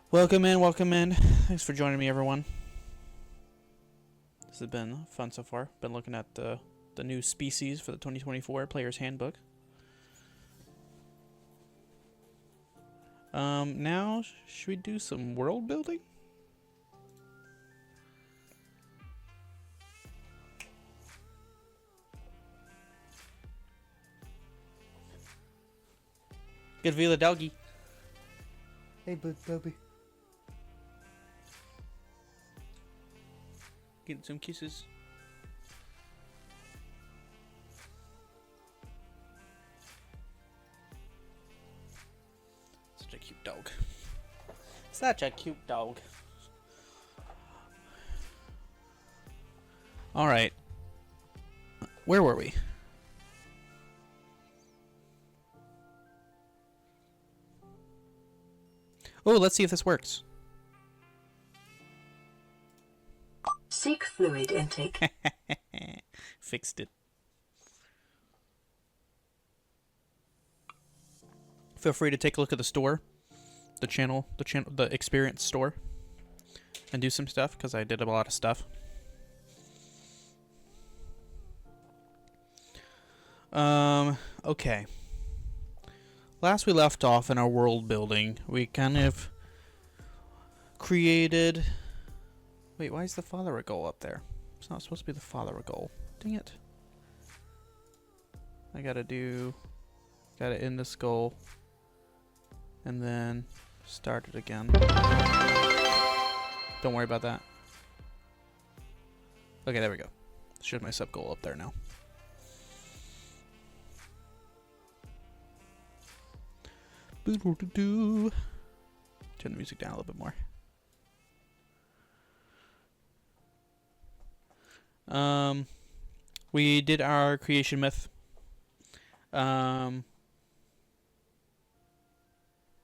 Welcome in, welcome in. Thanks for joining me, everyone. This has been fun so far. Been looking at the new species for the 2024 Player's Handbook. Now, should we do some world building? Good Vila doggy. Hey, Bubby. Getting some kisses. Such a cute dog. Such a cute dog. Alright. Where were we? Oh, let's see if this works. Seek fluid intake. Fixed it. Feel free to take a look at the store, the experience store, and do some stuff because I did a lot of stuff. Okay. Last we left off in our world building, we kind of created. Wait, why is the father a goal up there? It's not supposed to be the father a goal. Dang it. I gotta end this goal. And then start it again. Don't worry about that. Okay, there we go. Should my sub goal up there now. Boo-doo-doo-doo. Turn the music down a little bit more. We did our creation myth. And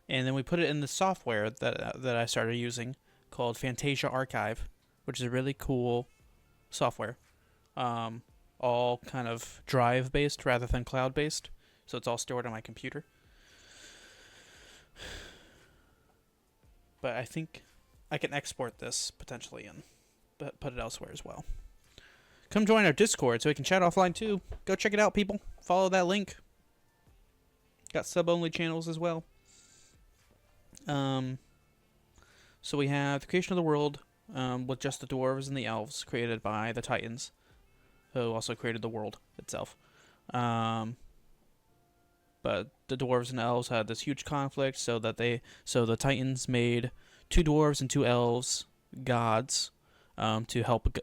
then we put it in the software that I started using called Fantasia Archive, which is a really cool software. All kind of drive based rather than cloud based, so it's all stored on my computer. But I think I can export this potentially and put it elsewhere as well. Come join our Discord so we can chat offline too. Go check it out, people. Follow that link. Got sub-only channels as well. So we have the creation of the world with just the dwarves and the elves created by the Titans, who also created the world itself. But the dwarves and elves had this huge conflict, so the Titans made 2 dwarves and 2 elves gods to help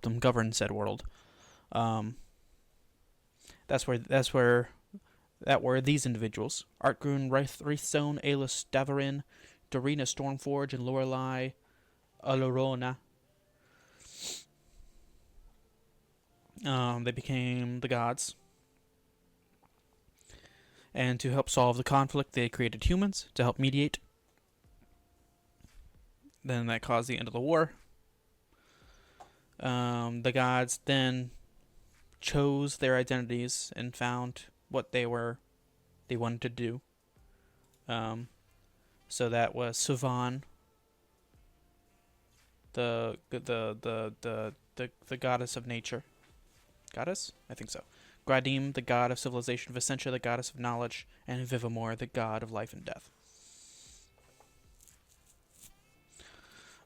them govern said world. That's where these individuals: Artgrun, Wraithstone, Aelus, Davarin, Dorina, Stormforge, and Lorelei Alorona. They became the gods. And to help solve the conflict, they created humans to help mediate. Then that caused the end of the war. The gods then chose their identities and found what they wanted to do. So that was Suvan, the goddess of nature. Goddess? I think so. Gradim, the god of civilization, Vicentia, the goddess of knowledge, and Vivamor, the god of life and death.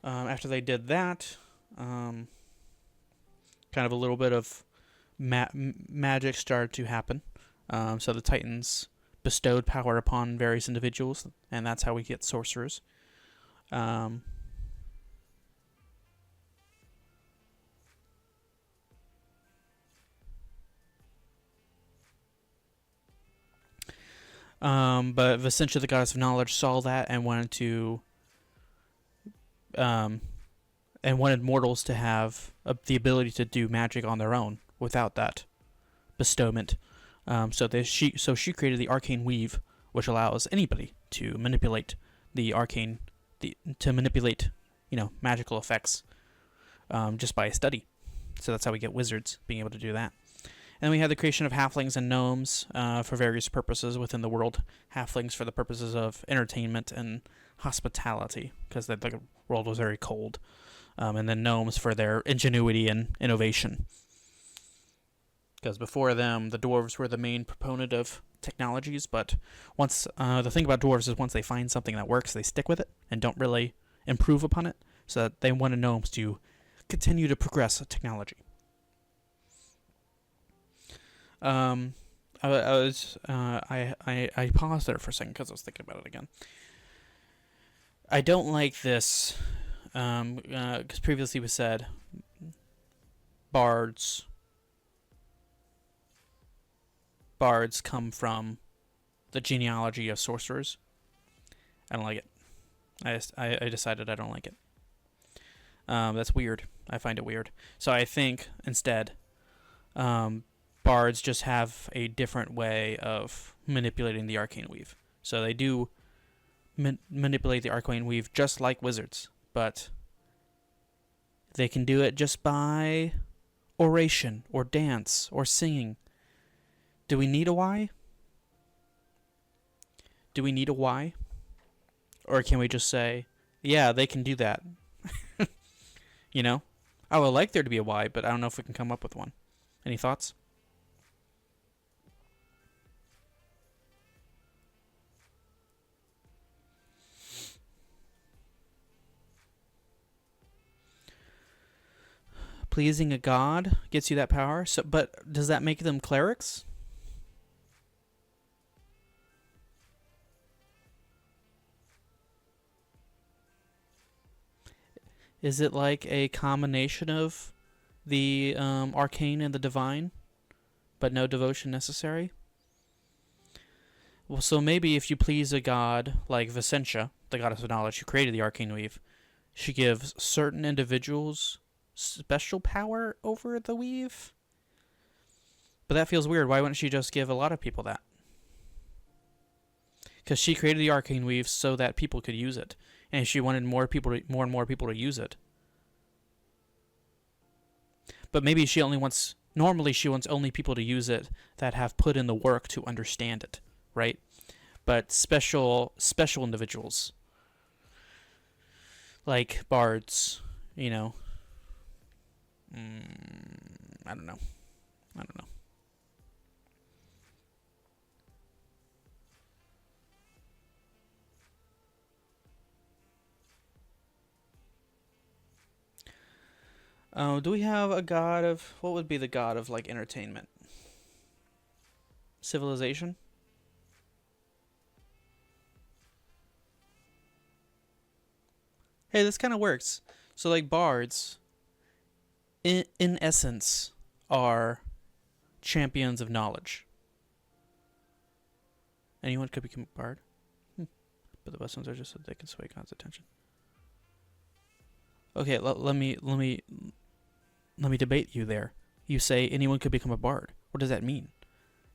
After they did that, kind of a little bit of magic started to happen. So the Titans bestowed power upon various individuals, and that's how we get sorcerers. But Vicentia, the goddess of knowledge, saw that and wanted mortals to have the ability to do magic on their own without that bestowment. So she created the arcane weave, which allows anybody to manipulate magical effects, just by study. So that's how we get wizards being able to do that. And we have the creation of halflings and gnomes for various purposes within the world. Halflings for the purposes of entertainment and hospitality, because the world was very cold. And then gnomes for their ingenuity and innovation. Because before them, the dwarves were the main proponent of technologies, but once the thing about dwarves is once they find something that works, they stick with it and don't really improve upon it. So that they wanted gnomes to continue to progress technology. I paused there for a second because I was thinking about it again. I don't like this because previously we said bards come from the genealogy of sorcerers. I don't like it. I decided I don't like it. That's weird. I find it weird. So I think instead, bards just have a different way of manipulating the arcane weave. So they do manipulate the arcane weave just like wizards, but they can do it just by oration or dance or singing. Do we need a why? Do we need a why? Or can we just say, yeah, they can do that? You know? I would like there to be a why, but I don't know if we can come up with one. Any thoughts? Pleasing a god gets you that power. So, but does that make them clerics? Is it like a combination of the arcane and the divine, but no devotion necessary? Well, so maybe if you please a god like Vicentia, the goddess of knowledge who created the arcane weave, she gives certain individuals special power over the weave. But that feels weird. Why wouldn't she just give a lot of people that? Because she created the arcane weave so that people could use it, and she wanted more and more people to use it. But maybe she only wants. Normally, she wants only people to use it that have put in the work to understand it, right? But special individuals, like bards, you know. I don't know. Do we have a god of... What would be the god of, like, entertainment? Civilization? Hey, this kind of works. So, like, bards, in essence, are champions of knowledge. Anyone could become a bard. But the best ones are just so they can sway God's attention. Okay, let me debate you there. You say anyone could become a bard. What does that mean?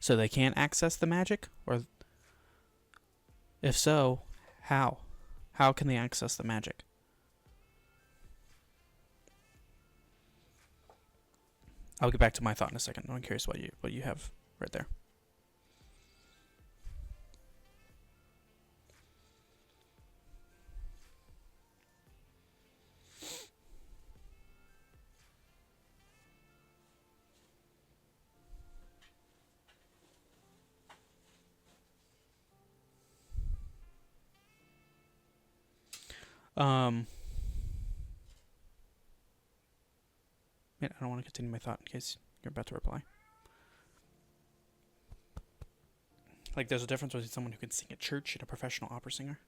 So they can't access the magic? Or if so, how? How can they access the magic? I'll get back to my thought in a second. I'm curious what you have right there. I don't want to continue my thought in case you're about to reply. Like, there's a difference between someone who can sing at church and a professional opera singer.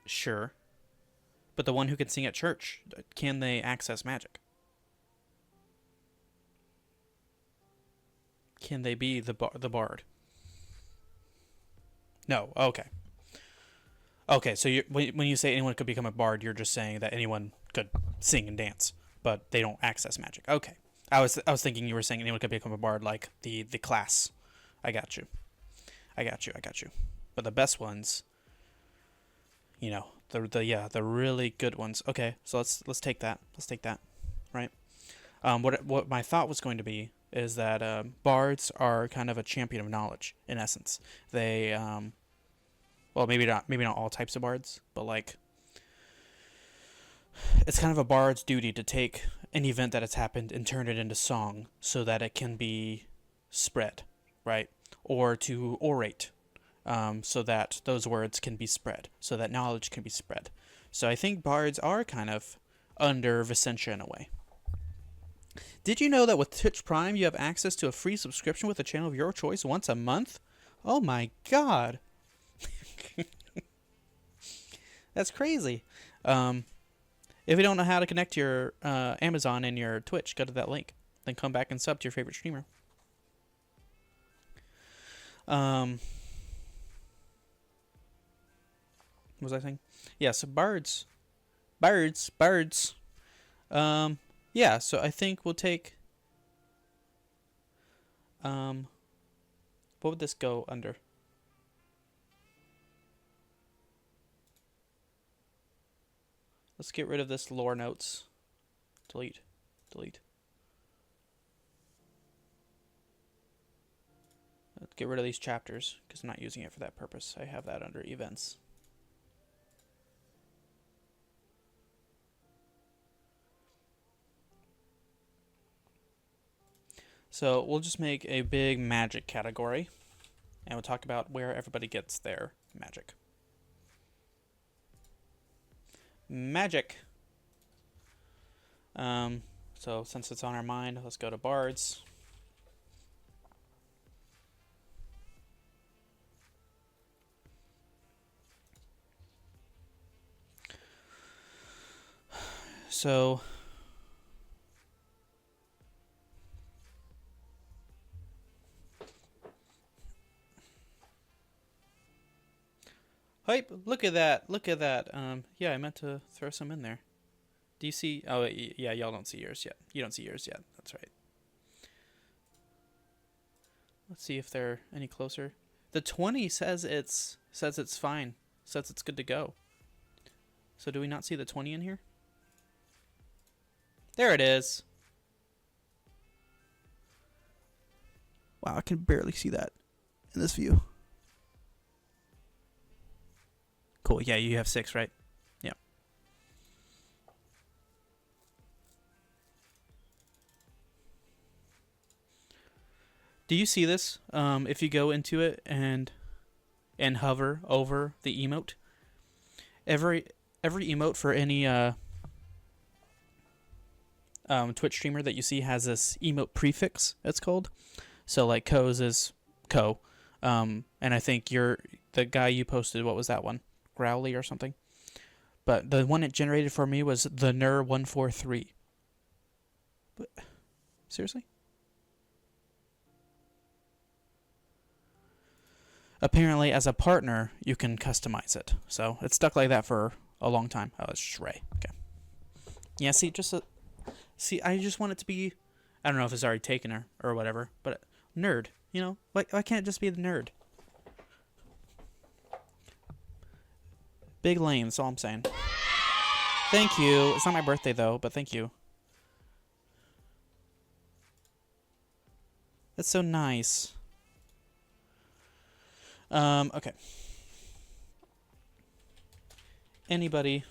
Sure. But the one who can sing at church, can they access magic? Can they be the bard? No. Okay. Okay, so when you say anyone could become a bard, you're just saying that anyone could sing and dance, but they don't access magic. Okay. I was thinking you were saying anyone could become a bard, like the class. I got you. But the best ones, you know, the really good ones. Okay, so let's take that. Right? What my thought was going to be is that bards are kind of a champion of knowledge in essence. They well, maybe not all types of bards, but like it's kind of a bard's duty to take an event that has happened and turn it into song so that it can be spread, right? Or to orate, so that those words can be spread, so that knowledge can be spread. So I think bards are kind of under Vicentia in a way. Did you know that with Twitch Prime you have access to a free subscription with a channel of your choice once a month? Oh my god. That's crazy. If you don't know how to connect your Amazon and your Twitch, go to that link. Then come back and sub to your favorite streamer. What was I saying? Yeah, so bards. Yeah, so I think we'll take... what would this go under? Let's get rid of this lore notes. Delete. Let's get rid of these chapters, because I'm not using it for that purpose. I have that under events. So we'll just make a big magic category, and we'll talk about where everybody gets their magic. Magic. So since it's on our mind, let's go to bards. So hype, look at that. Yeah, I meant to throw some in there. Do you see? Oh, yeah, y'all don't see yours yet. You don't see yours yet. That's right. Let's see if they're any closer. The 20 says it's fine. Says it's good to go. So do we not see the 20 in here? There it is. Wow, I can barely see that in this view. Cool. Yeah, you have 6, right? Yeah. Do you see this? If you go into it and hover over the emote, every emote for any Twitch streamer that you see has this emote prefix, it's called. So like Ko's is Ko. And I think the guy you posted, what was that one? Growly or something. But the one it generated for me was the Ner143. But seriously? Apparently, as a partner, you can customize it. So it's stuck like that for a long time. Oh, it's Shrey. Okay. Yeah, see, I just want it to be, I don't know if it's already taken or whatever, but nerd, you know? Why can't it just be the nerd? Big lane, that's all I'm saying. Thank you. It's not my birthday, though, but thank you. That's so nice. Okay. Anybody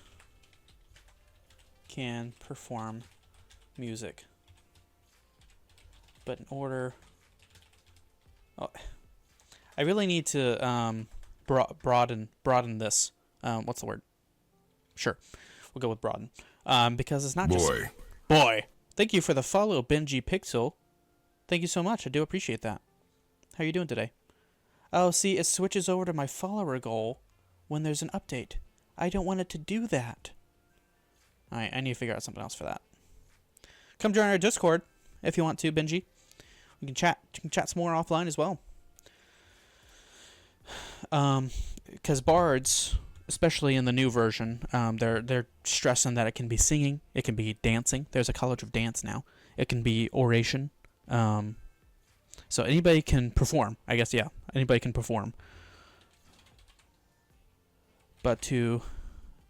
can perform music, but in order... Oh, I really need to broaden this. What's the word? Sure, we'll go with broaden. Because it's not just... Boy. Thank you for the follow, Benji Pixel. Thank you so much. I do appreciate that. How are you doing today? Oh, see, it switches over to my follower goal when there's an update. I don't want it to do that. Alright, I need to figure out something else for that. Come join our Discord if you want to, Benji. We can chat. You can chat some more offline as well. Because bards, especially in the new version, they're stressing that it can be singing, it can be dancing. There's a college of dance now. It can be oration. So anybody can perform. I guess, yeah. Anybody can perform. But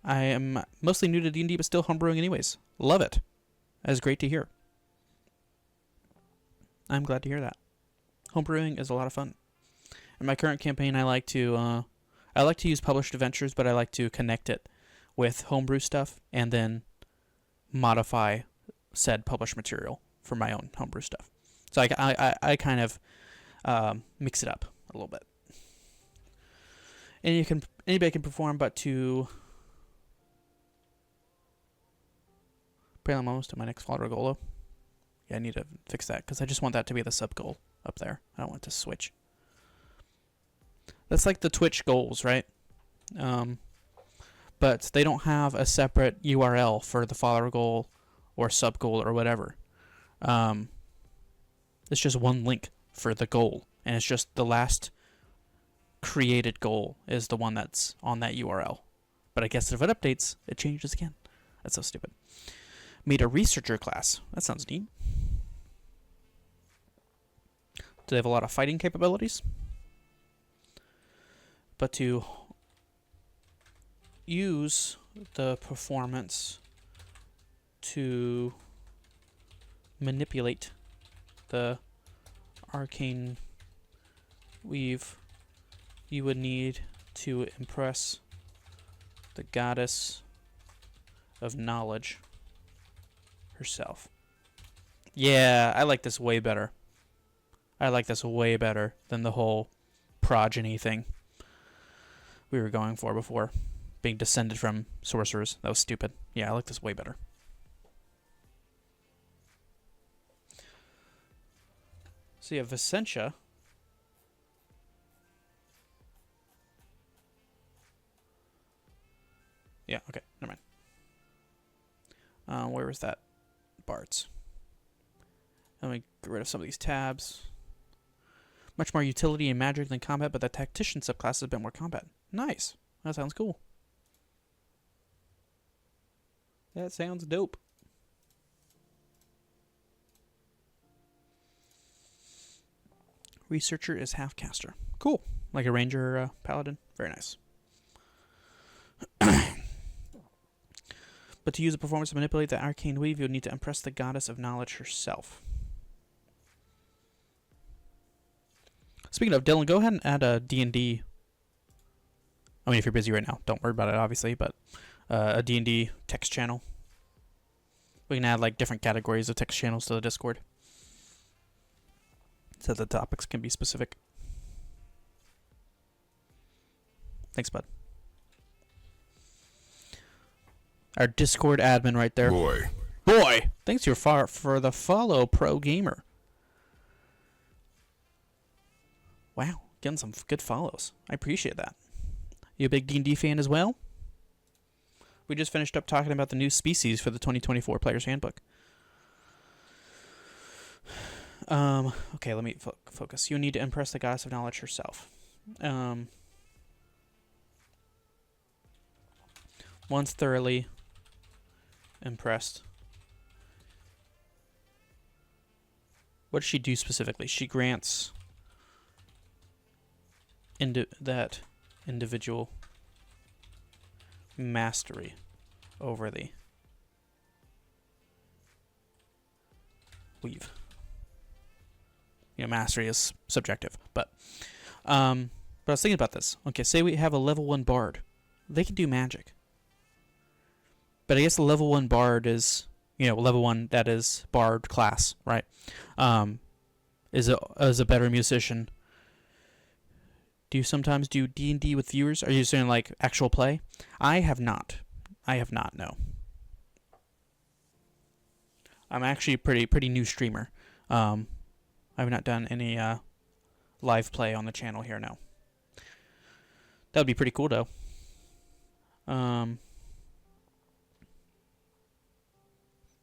I am mostly new to D&D, but still homebrewing anyways. Love it. That is great to hear. I'm glad to hear that. Homebrewing is a lot of fun. In my current campaign, I like to I like to use published adventures, but I like to connect it with homebrew stuff and then modify said published material for my own homebrew stuff. So I kind of mix it up a little bit. And anybody can perform, but to apparently I'm almost to my next Fodder goal. Yeah, I need to fix that because I just want that to be the sub goal up there. I don't want it to switch. That's like the Twitch goals, right? But they don't have a separate URL for the follower goal or sub goal or whatever. It's just one link for the goal, and it's just the last created goal is the one that's on that URL. But I guess if it updates, it changes again. That's so stupid. Made a researcher class. That sounds neat. Do they have a lot of fighting capabilities? But to use the performance to manipulate the arcane weave, you would need to impress the goddess of knowledge herself. Yeah, I like this way better. I like this way better than the whole progeny thing we were going for before. Being descended from sorcerers. That was stupid. Yeah, I like this way better. So you have Vicentia. Yeah, okay, never mind. Where was that? Bards. Let me get rid of some of these tabs. Much more utility and magic than combat, but the tactician subclass is a bit more combat. Nice. That sounds cool. That sounds dope. Researcher is half caster. Cool. Like a ranger paladin. Very nice. But to use the performance to manipulate the arcane weave, you'll need to impress the goddess of knowledge herself. Speaking of, Dylan, go ahead and add a D&D. I mean, if you're busy right now, don't worry about it, obviously, but a D&D text channel. We can add, like, different categories of text channels to the Discord, so the topics can be specific. Thanks, bud. Our Discord admin right there. Boy! Thanks for the follow, Pro Gamer. Wow, getting some good follows. I appreciate that. You a big D&D fan as well? We just finished up talking about the new species for the 2024 Player's Handbook. Okay, let me focus. You need to impress the goddess of knowledge herself. Once thoroughly impressed. What does she do specifically? She grants that individual mastery over the weave. You know, mastery is subjective, but I was thinking about this. Okay, say we have a level 1 bard. They can do magic. But I guess the level 1 bard is, level 1, that is bard class, right? Is a better musician. Do you sometimes do D&D with viewers? Are you saying like actual play? I have not, no. I'm actually a pretty new streamer. I have not done any live play on the channel here, no. That would be pretty cool, though.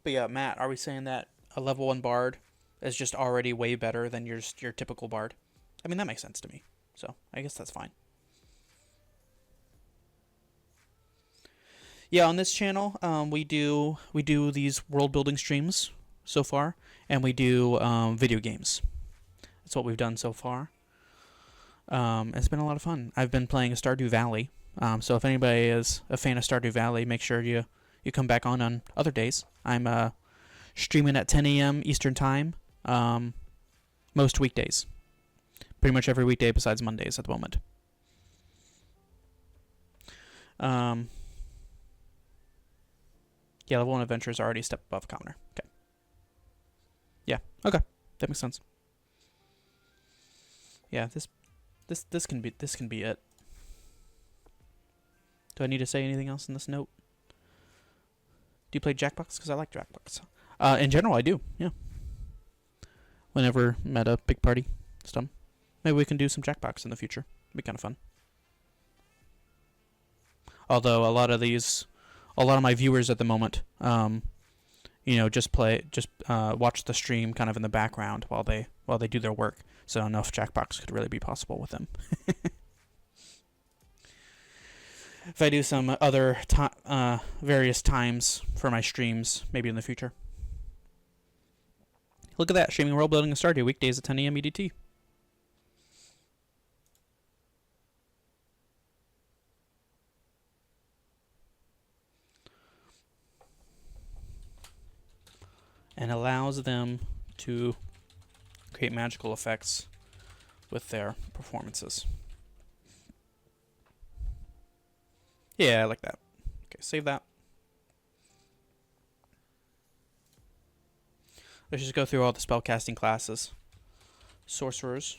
But yeah, Matt, are we saying that a level 1 bard is just already way better than your typical bard? I mean, that makes sense to me. So, I guess that's fine. Yeah, on this channel, we do these world building streams so far, and we do video games. That's what we've done so far. It's been a lot of fun. I've been playing Stardew Valley. So if anybody is a fan of Stardew Valley, make sure you come back on other days. I'm streaming at 10 a.m. Eastern Time most weekdays. Pretty much every weekday besides Mondays at the moment. Yeah, level 1 adventure is already a step above commoner. Okay. Yeah. Okay. That makes sense. Yeah. This can be it. Do I need to say anything else in this note? Do you play Jackbox? Because I like Jackbox. In general, I do. Yeah. Whenever meta big party stuff, maybe we can do some Jackbox in the future. It'd be kind of fun. Although a lot of my viewers at the moment, just watch the stream kind of in the background while they do their work. So I don't know if Jackbox could really be possible with them. If I do some other various times for my streams, maybe in the future. Look at that, streaming world building and Stardew, weekdays at 10 a.m. EDT. And allows them to create magical effects with their performances. Yeah, I like that. Okay, save that. Let's just go through all the spellcasting classes. Sorcerers.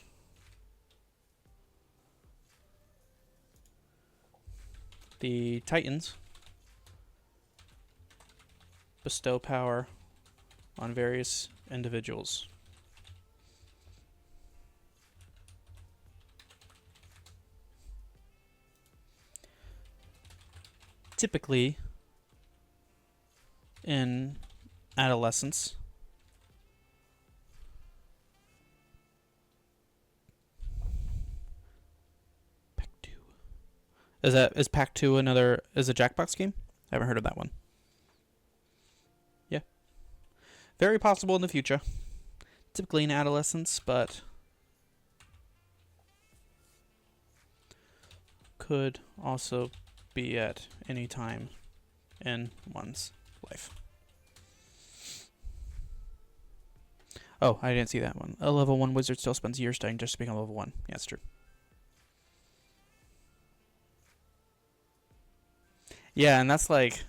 The Titans bestow power on various individuals. Typically, in adolescence, Pack 2. Is Pack 2 a Jackbox game? I haven't heard of that one. Yeah. Very possible in the future. Typically in adolescence, but could also be at any time in one's life. Oh, I didn't see that one. A level 1 wizard still spends years studying just to become level 1. Yeah, that's true. Yeah, and that's like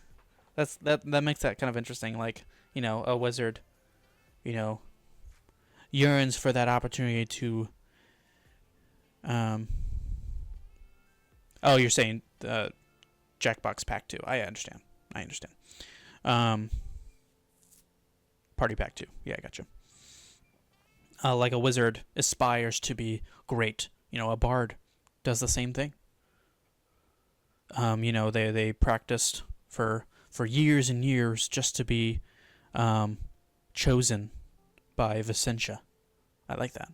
that makes that kind of interesting. Like, a wizard, yearns for that opportunity to oh, you're saying Jackbox Pack 2. I understand. Party Pack 2. Yeah, I gotcha. Like a wizard aspires to be great. A bard does the same thing. They practiced for years and years just to be chosen by Vicentia. I like that.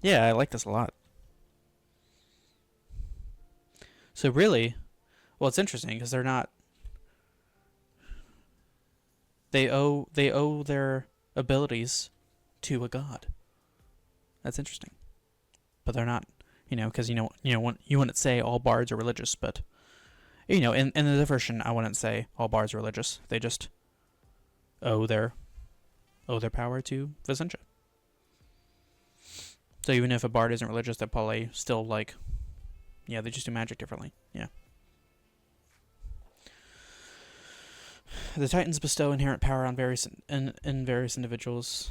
Yeah, I like this a lot. So really, well, it's interesting because they're not. They owe their abilities to a god. That's interesting, but they're not. Because you wouldn't say all bards are religious, but in the version, I wouldn't say all bards are religious. They just owe their power to Vicentia. So even if a bard isn't religious, they're probably still like. Yeah, they just do magic differently. Yeah. The Titans bestow inherent power on various individuals.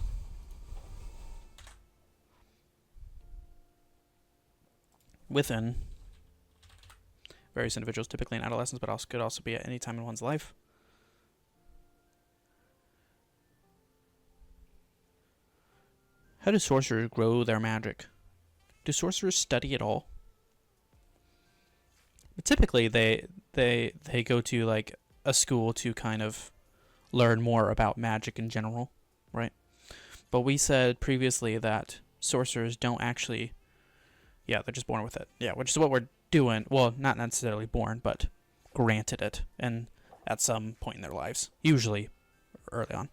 Within various individuals, typically in adolescence, but also could also be at any time in one's life. How do sorcerers grow their magic? Do sorcerers study at all? But typically, they go to like a school to kind of learn more about magic in general, right? But we said previously that sorcerers don't actually. Yeah, they're just born with it. Yeah, which is what we're doing. Well, not necessarily born, but granted it, and at some point in their lives, usually early on.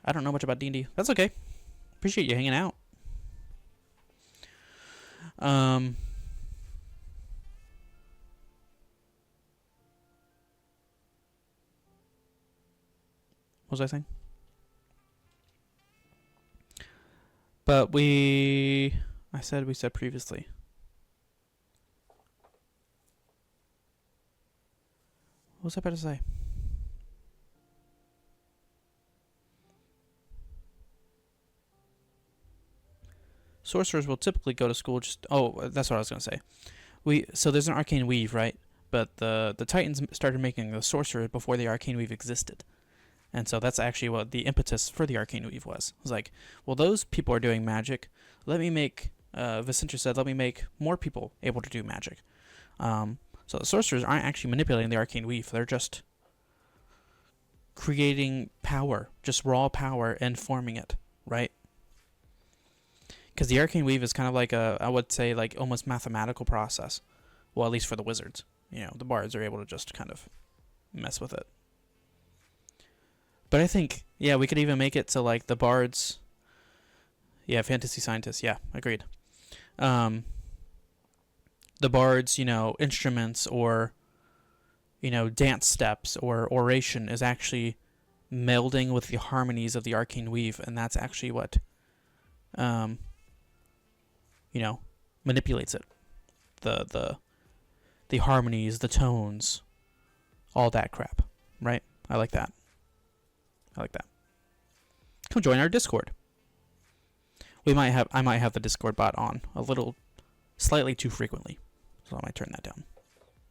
I don't know much about D&D. That's okay. Appreciate you hanging out. What was I saying? But we said previously. was I about to say? Sorcerers will typically go to school just... Oh, that's what I was going to say. So there's an arcane weave, right? But the Titans started making the sorcerer before the arcane weave existed. And so that's actually what the impetus for the arcane weave was. It was like, well, those people are doing magic. Let me make... Vicentra said, let me make more people able to do magic. So the sorcerers aren't actually manipulating the arcane weave. They're just creating power, just raw power, and forming it, right? Because the arcane weave is kind of like I would say, like almost mathematical process. Well, at least for the wizards. You know, the bards are able to just kind of mess with it. But I think, yeah, we could even make it so like the bards... Yeah, fantasy scientists, yeah, agreed. The bards, you know, instruments or, you know, dance steps or oration is actually melding with the harmonies of the arcane weave, and that's actually what, you know, manipulates it. The harmonies, the tones, all that crap, right? I like that. Come join our Discord. I might have the Discord bot on a little, slightly too frequently, so I might turn that down.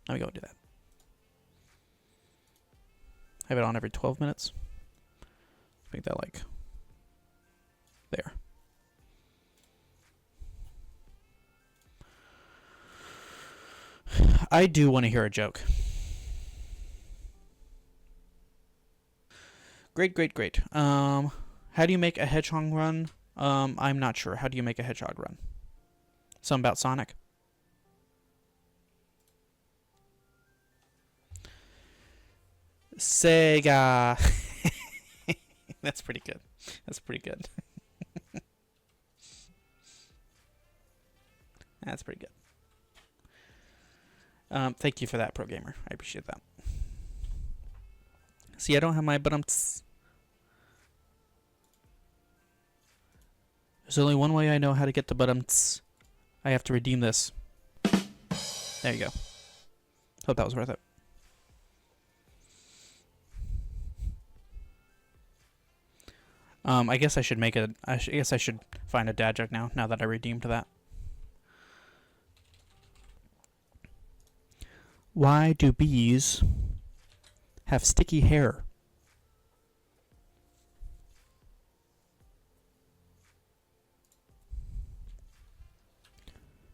Let me go and do that. Have it on every 12 minutes. Make that like there. I do want to hear a joke. Great. How do you make a hedgehog run? I'm not sure. How do you make a hedgehog run? Something about Sonic? Sega. That's pretty good. That's pretty good. Thank you for that, Pro Gamer. I appreciate that. See, I don't have my butts. There's only one way I know how to get to butts. I have to redeem this. There you go. Hope that was worth it. I guess I should make a. I guess I should find a dad joke now. Now that I redeemed that. Why do bees have sticky hair?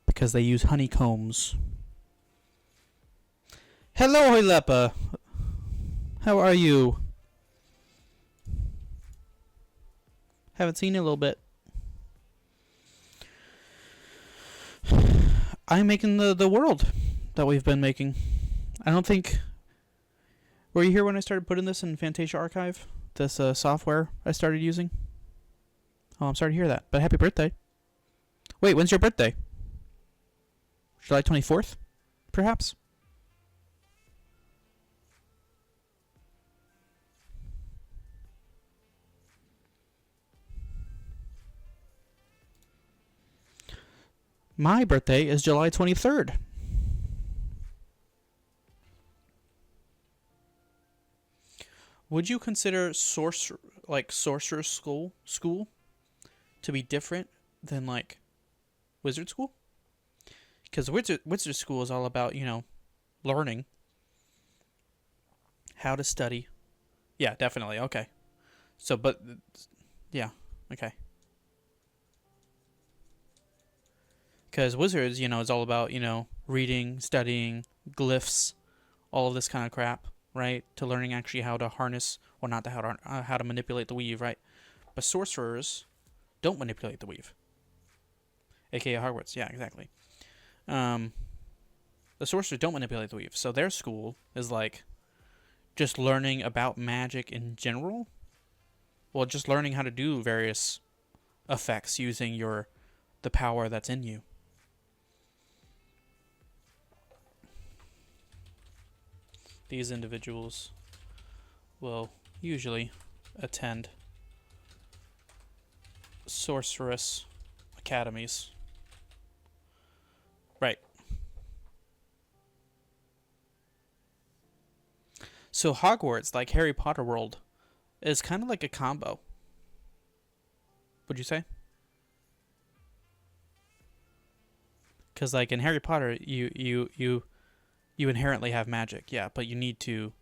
Because they use honeycombs. Hello, Hoilepa. How are you? Haven't seen you in a little bit. I'm making the world that we've been making. I don't think... Were you here when I started putting this in Fantasia Archive? This software I started using? Oh, I'm sorry to hear that. But happy birthday. Wait, when's your birthday? July 24th? Perhaps? My birthday is July 23rd. Would you consider sorcerer school to be different than like wizard school? Because wizard school is all about, you know, learning how to study. Yeah, definitely. Okay. So, but yeah, okay. Because wizards, you know, is all about, you know, reading, studying, glyphs, all of this kind of crap, right? To learning actually how to harness, or not how to manipulate the weave, right? But sorcerers don't manipulate the weave. AKA Hogwarts, yeah, exactly. The sorcerers don't manipulate the weave, so their school is like just learning about magic in general. Well, just learning how to do various effects using the power that's in you. These individuals will usually attend sorceress academies. Right. So Hogwarts, like Harry Potter world, is kind of like a combo. Would you say? Because like in Harry Potter, you inherently have magic, yeah, but you need to.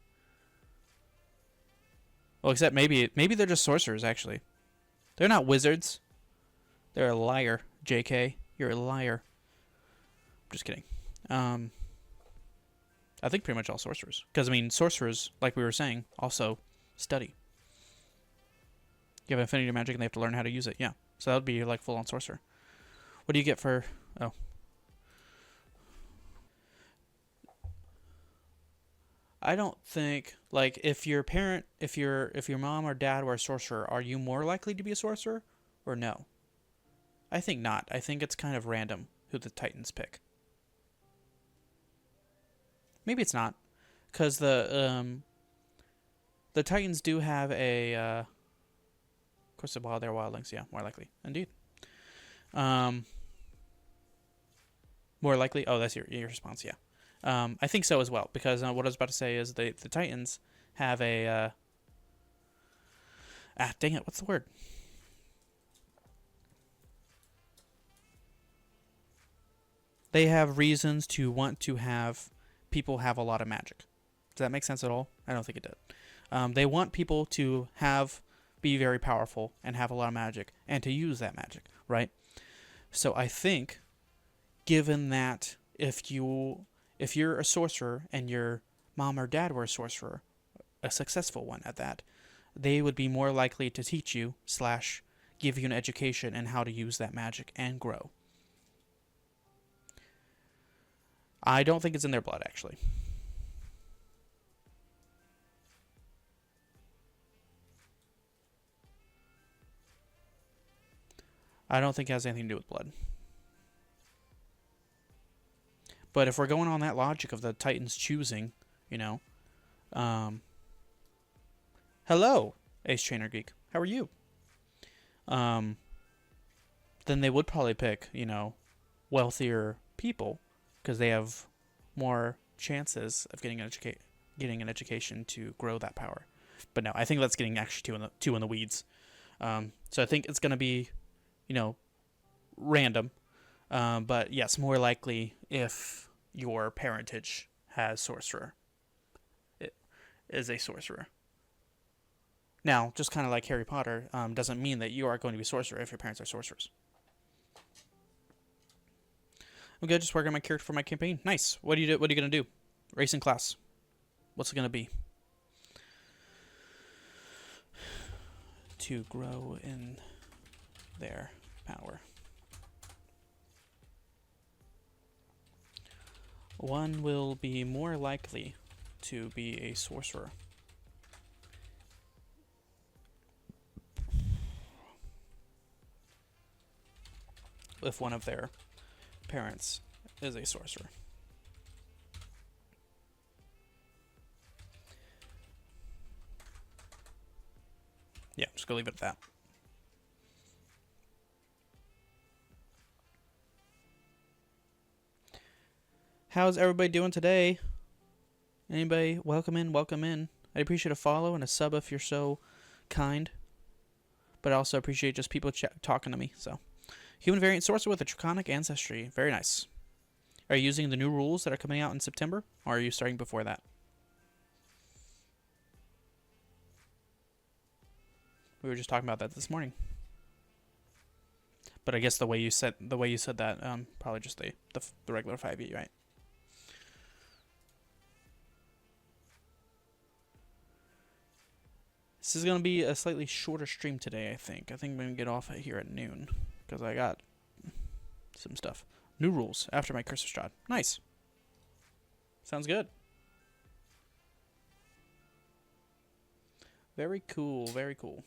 Well, except maybe they're just sorcerers actually. They're not wizards. They're a liar, J.K. You're a liar. Just kidding. I think pretty much all sorcerers, because I mean sorcerers, like we were saying, also study. You have affinity to magic and they have to learn how to use it. Yeah, so that would be like full on sorcerer. What do you get for? Oh. I don't think like if your mom or dad were a sorcerer, are you more likely to be a sorcerer or no? I think not. I think it's kind of random who the Titans pick. Maybe it's not, because the Titans do have a of course they're wildlings, yeah, more likely indeed. Um, More likely. Oh, that's your response, yeah. I think so as well, because what I was about to say is the Titans have a dang it, what's the word? They have reasons to want to have people have a lot of magic. Does that make sense at all? I don't think it did. They want people to be very powerful and have a lot of magic and to use that magic, right? So I think, given that if you're a sorcerer and your mom or dad were a sorcerer, a successful one at that, they would be more likely to teach you / give you an education in how to use that magic and grow. I don't think it's in their blood, actually. I don't think it has anything to do with blood. But if we're going on that logic of the Titans choosing, hello, Ace Trainer Geek. How are you? Then they would probably pick, wealthier people, because they have more chances of getting an education to grow that power. But no, I think that's getting actually too in the weeds. So I think it's going to be, random. But yes, more likely if your parentage has sorcerer. It is a sorcerer. Now, just kind of like Harry Potter, doesn't mean that you are going to be a sorcerer if your parents are sorcerers. I'm good. Just working on my character for my campaign. Nice. What are you gonna do? Racing class. What's it gonna be? To grow in their power. One will be more likely to be a sorcerer. If one of their parents is a sorcerer. Yeah, just gonna leave it at that. How's everybody doing today? Anybody? Welcome in. I appreciate a follow and a sub if you're so kind. But I also appreciate just people talking to me, so. Human variant sorcerer with a draconic ancestry. Very nice. Are you using the new rules that are coming out in September, or are you starting before that? We were just talking about that this morning. But I guess the way you said that, probably just the regular 5e, right? This is gonna be a slightly shorter stream today, I think. I'm gonna get off here at noon, because I got some stuff. New rules after my Curse of Strahd. Nice. Sounds good. Very cool, very cool.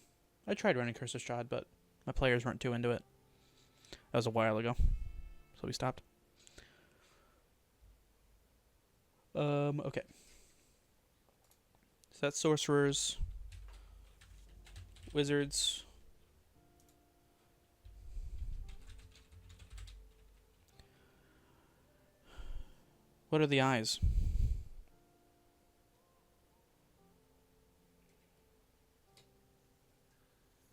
I tried running Curse of Strahd, but my players weren't too into it. That was a while ago, so we stopped. Okay. So that's sorcerers, wizards. What are the eyes?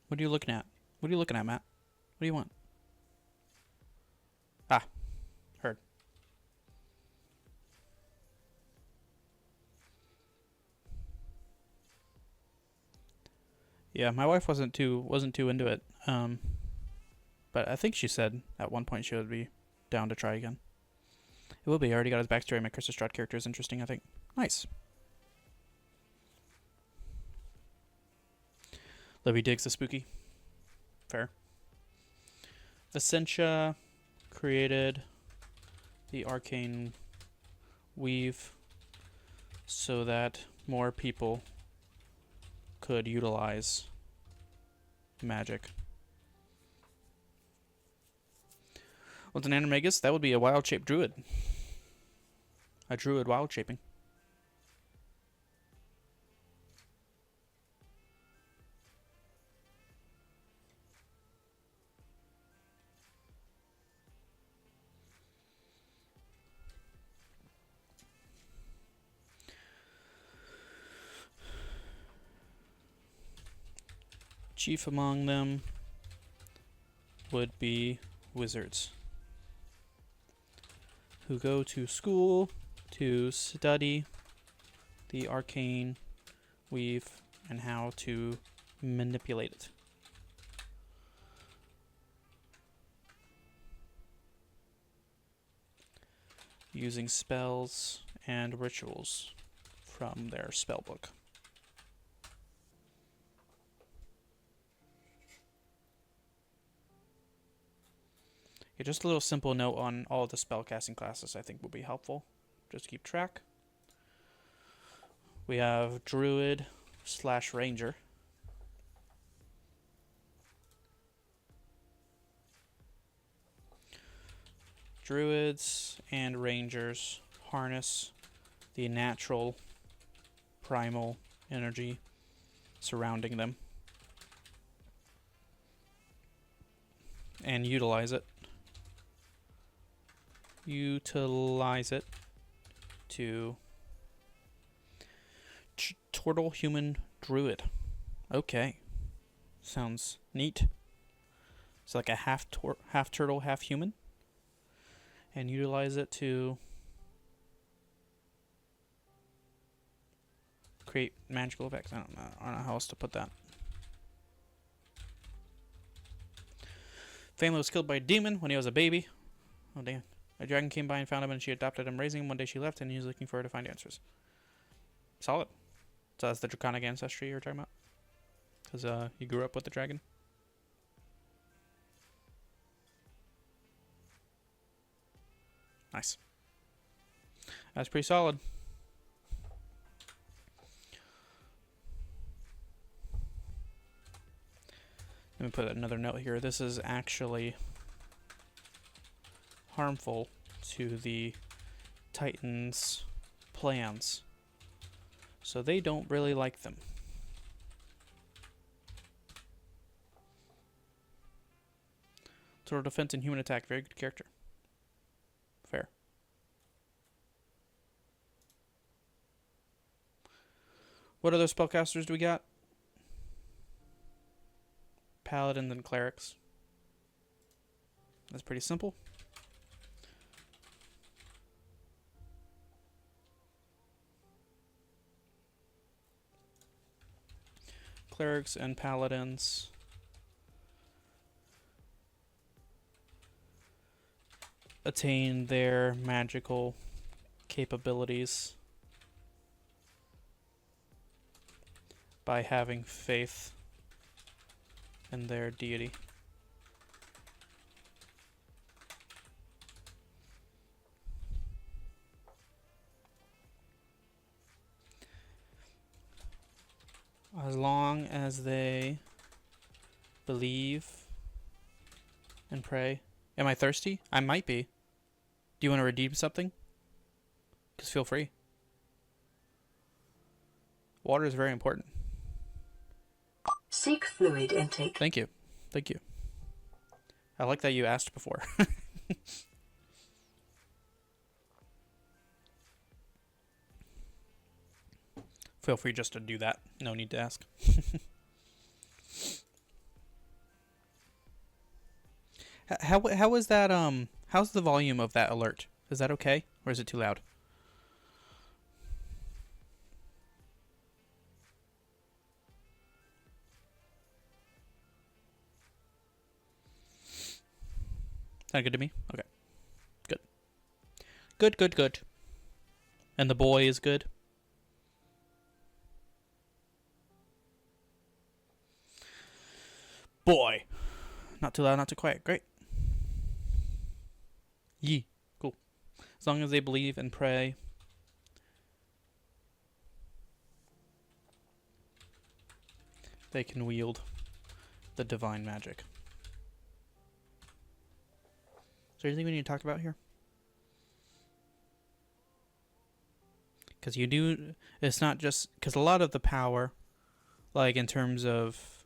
What are you looking at? What are you looking at, Matt? What do you want? Ah, heard. Yeah, my wife wasn't too into it. But I think she said at one point she would be down to try again. It will be. I already got his backstory. My Chris Strahd character is interesting, I think. Nice. Libby digs the spooky. Fair. Essentia created the arcane weave so that more people could utilize magic. What's an animagus? That would be a wild-shaped druid. A druid wild-shaping. Chief among them would be wizards, who go to school to study the arcane weave and how to manipulate it. Using spells and rituals from their spellbook. Yeah, just a little simple note on all of the spellcasting classes I think will be helpful. Just to keep track. We have Druid / Ranger. Druids and Rangers harness the natural primal energy surrounding them and utilize it to turtle human druid. Okay, sounds neat. It's like a half turtle, half human, and utilize it to create magical effects. I don't know how else to put that. Family was killed by a demon when he was a baby. Oh, damn. A dragon came by and found him, and she adopted him, raising him. One day she left, and he was looking for her to find answers. Solid. So that's the draconic ancestry you're talking about? Because you grew up with the dragon? Nice. That's pretty solid. Let me put another note here. This is actually harmful to the Titans' plans, so they don't really like them. Total defense and human attack. Very good character. Fair. What other spellcasters do we got? Paladins and clerics. That's pretty simple. Clerics and paladins attain their magical capabilities by having faith in their deity. As long as they believe and pray. Am I thirsty? I might be. Do you want to redeem something? Just feel free. Water is very important. Seek fluid intake. Thank you. Thank you. I like that you asked before. Feel free just to do that. No need to ask. How is that how's the volume of that alert? Is that okay or is it too loud? Sound good to me? Okay. Good. Good, good, good. And the boy is good? Boy. Not too loud, not too quiet. Great. Yee. Cool. As long as they believe and pray. They can wield the divine magic. Is there anything we need to talk about here? Because you do, it's not just, because a lot of the power, like in terms of,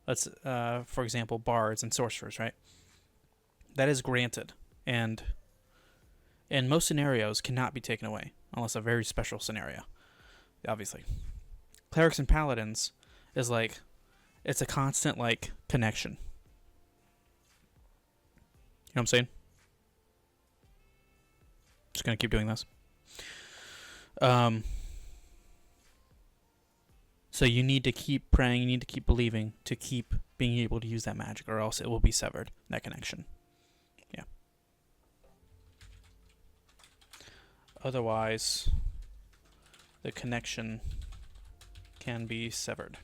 let's, for example, bards and sorcerers, right? That is granted, and in most scenarios cannot be taken away, unless a very special scenario, obviously. Clerics and paladins is like, it's a constant, like, connection. You know what I'm saying? Just gonna keep doing this. So you need to keep praying, you need to keep believing to keep being able to use that magic, or else it will be severed, that connection. Yeah. Otherwise, the connection can be severed.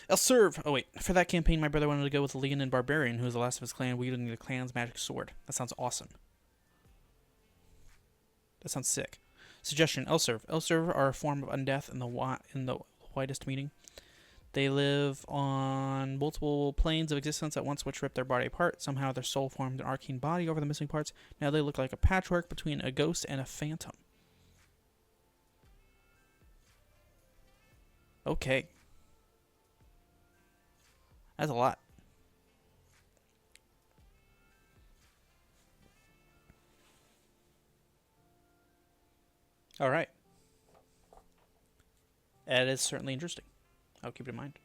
I'll serve. Oh wait, for that campaign, my brother wanted to go with a Leonin barbarian who is the last of his clan, wielding the clan's magic sword. That sounds awesome. That sounds sick. Suggestion: Elserv. Elserv are a form of undeath in the widest meaning. They live on multiple planes of existence at once, which rip their body apart. Somehow their soul formed an arcane body over the missing parts. Now they look like a patchwork between a ghost and a phantom. Okay. That's a lot. All right. That is certainly interesting. I'll keep it in mind.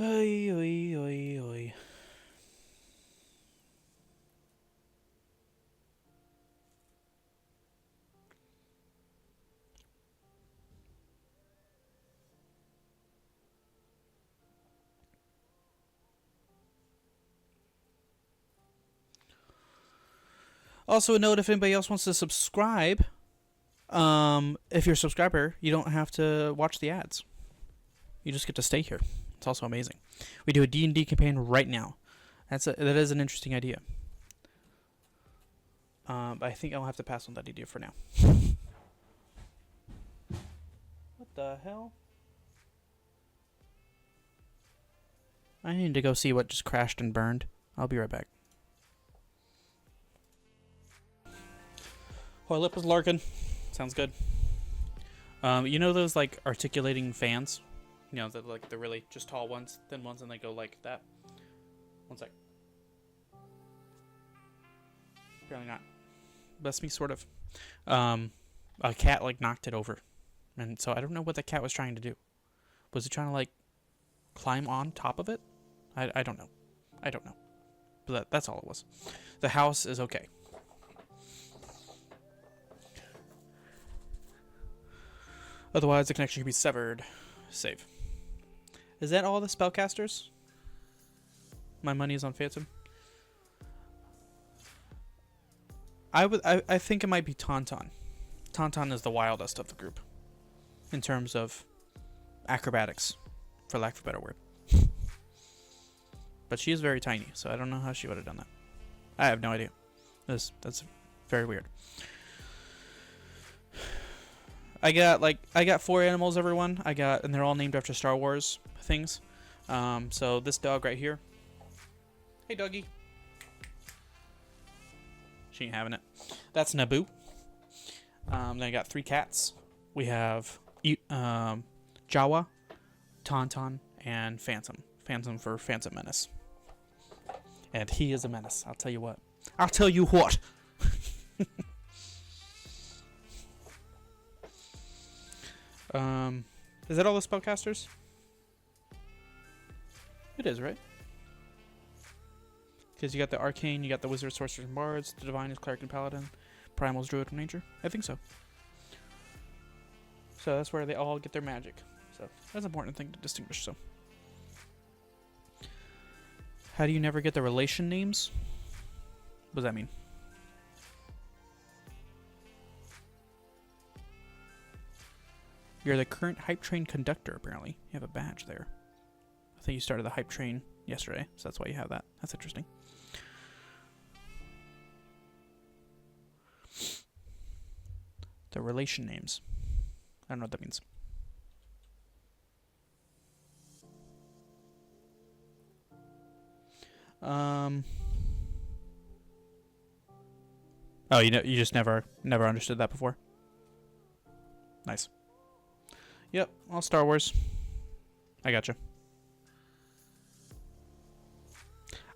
Oi, oi, oi, oi. Also, a note: if anybody else wants to subscribe, if you're a subscriber, you don't have to watch the ads. You just get to stay here. It's also amazing. We do a D&D campaign right now. That is an interesting idea. I think I'll have to pass on that idea for now. What the hell? I need to go see what just crashed and burned. I'll be right back. Hoy lip is larkin. Sounds good. You know those like articulating fans? You know, like the really just tall ones, thin ones, and they go like that. One sec. Apparently not. That's me, sort of. A cat like knocked it over, and so I don't know what the cat was trying to do. Was it trying to like climb on top of it? I don't know. I don't know. But that's all it was. The house is okay. Otherwise, the connection can be severed. Save. Is that all the spellcasters? My money is on Phantom. I think it might be Tauntaun. Tauntaun is the wildest of the group in terms of acrobatics, for lack of a better word. But she is very tiny, so I don't know how she would have done that. I have no idea. That's very weird. I got 4 animals, everyone. And they're all named after Star Wars things. So this dog right here. Hey, doggy. She ain't having it. That's Naboo. Then I got 3 cats. We have Jawa, Tauntaun, and Phantom. Phantom for Phantom Menace. And he is a menace. I'll tell you what. I'll tell you what. Is that all the spellcasters? It is, right? Because you got the arcane, you got the wizard, sorcerer, and bards. The divine is cleric and paladin. Primal is druid of nature. I think so. So that's where they all get their magic. So that's an important thing to distinguish. So, how do you never get the relation names? What does that mean? You're the current hype train conductor, apparently. You have a badge there. I think you started the hype train yesterday, so that's why you have that. That's interesting. The relation names. I don't know what that means. Oh, you just never understood that before? Nice. Yep, all Star Wars. I gotcha.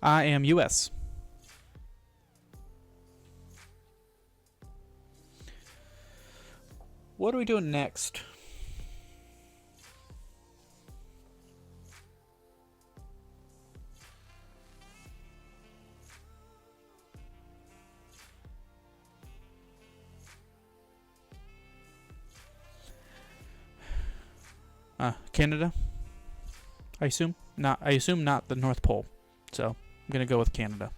I am US. What are we doing next? Canada? I assume not the North Pole. So, I'm going to go with Canada.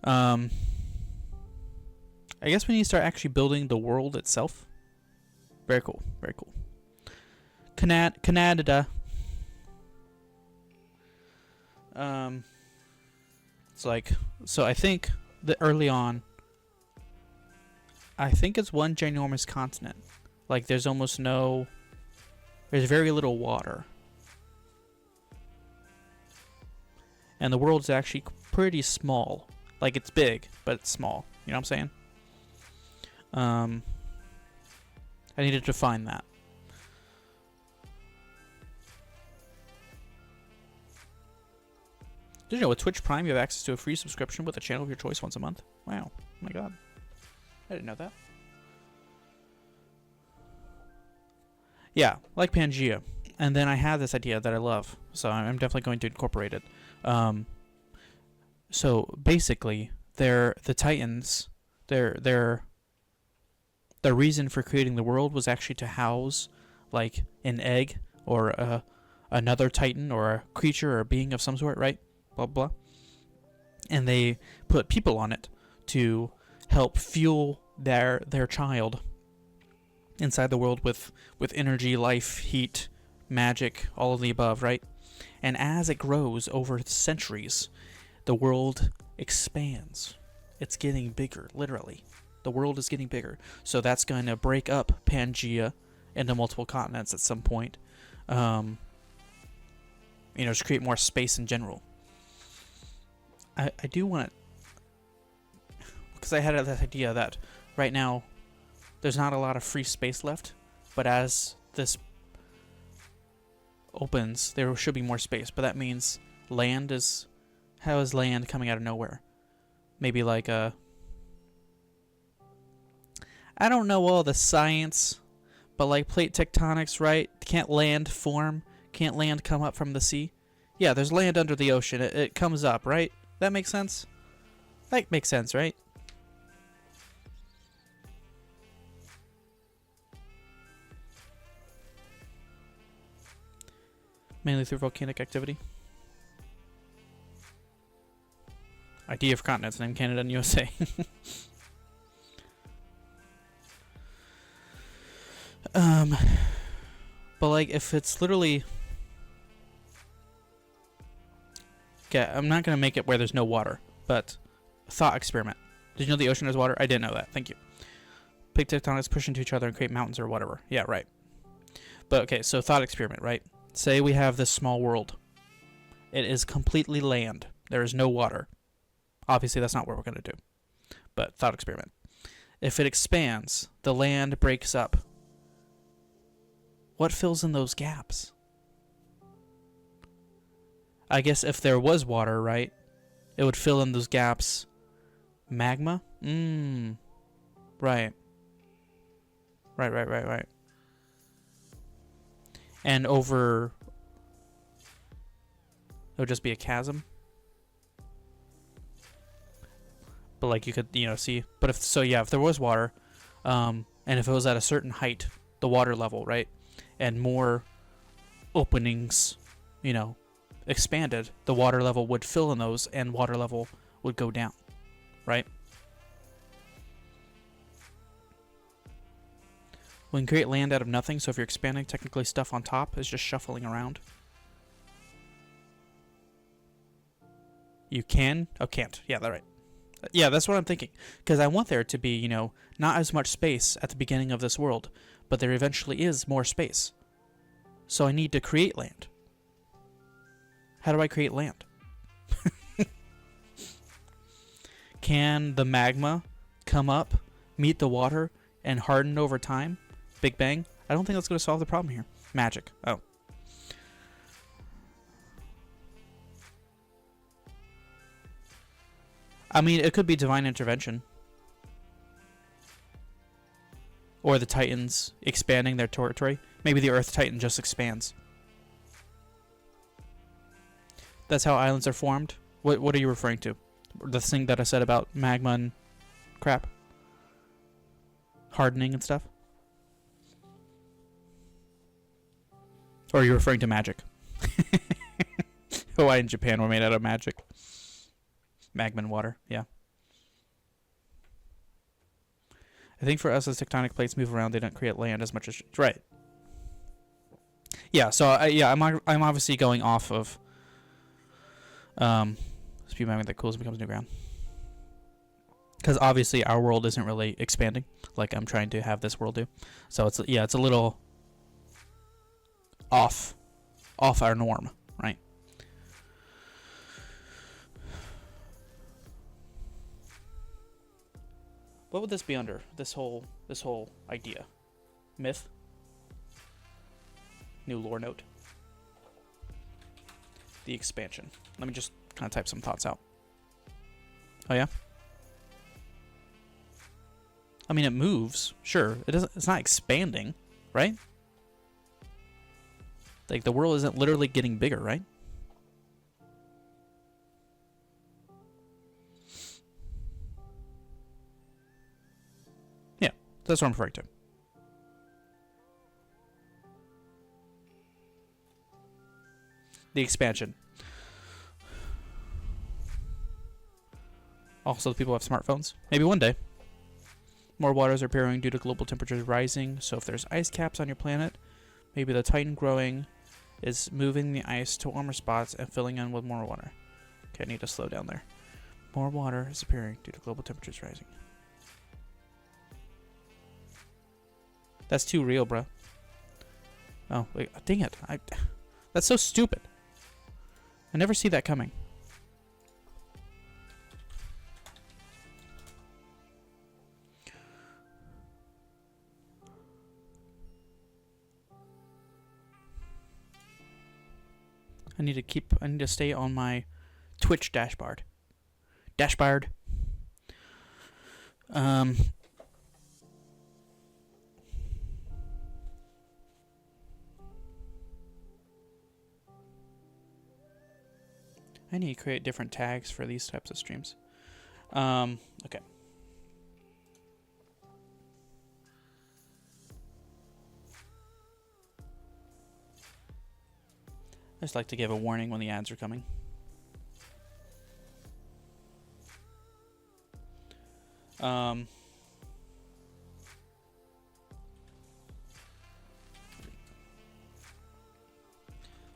I guess we need to start actually building the world itself. Very cool. Very cool. Canada. It's like, so I think that early on, I think it's one ginormous continent. Like, there's very little water. And the world's actually pretty small. Like, it's big, but it's small. You know what I'm saying? I needed to find that. Did you know with Twitch Prime you have access to a free subscription with a channel of your choice once a month? Wow. Oh my god. I didn't know that. Yeah, like Pangaea. And then I had this idea that I love, so I'm definitely going to incorporate it. So basically, the Titans, their reason for creating the world was actually to house like an egg or another Titan or a creature or a being of some sort, right? Blah blah. And they put people on it to help fuel their child inside the world with energy, life, heat, magic, all of the above, right? And as it grows over centuries, the world expands. It's getting bigger, literally. The world is getting bigger. So that's going to break up Pangaea into multiple continents at some point. Just create more space in general. I do want to... Because I had this idea that right now there's not a lot of free space left, but as this opens, there should be more space. But that means land is... How is land coming out of nowhere? Maybe like a... I don't know all the science, but like plate tectonics, right? Can't land form? Can't land come up from the sea? Yeah, there's land under the ocean. It comes up, right? That makes sense? That makes sense, right? Mainly through volcanic activity. Idea for continents named Canada and USA. But like if it's literally... Okay, I'm not going to make it where there's no water, but thought experiment. Did you know the ocean has water? I didn't know that. Thank you. Plate tectonics push into each other and create mountains or whatever. Yeah, right. But okay, so thought experiment, right? Say we have this small world. It is completely land. There is no water. Obviously, that's not what we're going to do. But thought experiment. If it expands, the land breaks up. What fills in those gaps? I guess if there was water, right, it would fill in those gaps. Magma? Right. Right. And over, it would just be a chasm. But like you could, see. But if there was water, and if it was at a certain height, the water level, right, and more openings, expanded, the water level would fill in those, and water level would go down, right? We can create land out of nothing, so if you're expanding, technically stuff on top is just shuffling around. You can? Oh, can't. Yeah, that's right. Yeah, that's what I'm thinking. Because I want there to be, not as much space at the beginning of this world, but there eventually is more space. So I need to create land. How do I create land? Can the magma come up, meet the water, and harden over time? Big Bang? I don't think that's going to solve the problem here. Magic. Oh. I mean, it could be divine intervention. Or the Titans expanding their territory. Maybe the Earth Titan just expands. That's how islands are formed? What are you referring to? The thing that I said about magma and crap? Hardening and stuff? Or are you referring to magic? Hawaii and Japan were made out of magic. Magma and water, yeah. I think for us, as tectonic plates move around, they don't create land as much as... Right. Yeah, so, I'm obviously going off of... speed magma that cools and becomes new ground. Because obviously our world isn't really expanding like I'm trying to have this world do. So it's a little off our norm, right? What would this be under? This whole idea? Myth? New lore note. The expansion. Let me just kind of type some thoughts out. Oh yeah? I mean, it moves, sure. It's not expanding, right? Like, the world isn't literally getting bigger, right? Yeah, that's what I'm referring to. The expansion. Also, people have smartphones. Maybe one day. More waters are appearing due to global temperatures rising, so if there's ice caps on your planet, maybe the Titan growing is moving the ice to warmer spots and filling in with more water. Okay, I need to slow down there. More water is appearing due to global temperatures rising. That's too real, bruh. Oh, wait, dang it. That's so stupid. I never see that coming. I need to stay on my Twitch dashboard. Dashboard. I need to create different tags for these types of streams. Okay. I just like to give a warning when the ads are coming.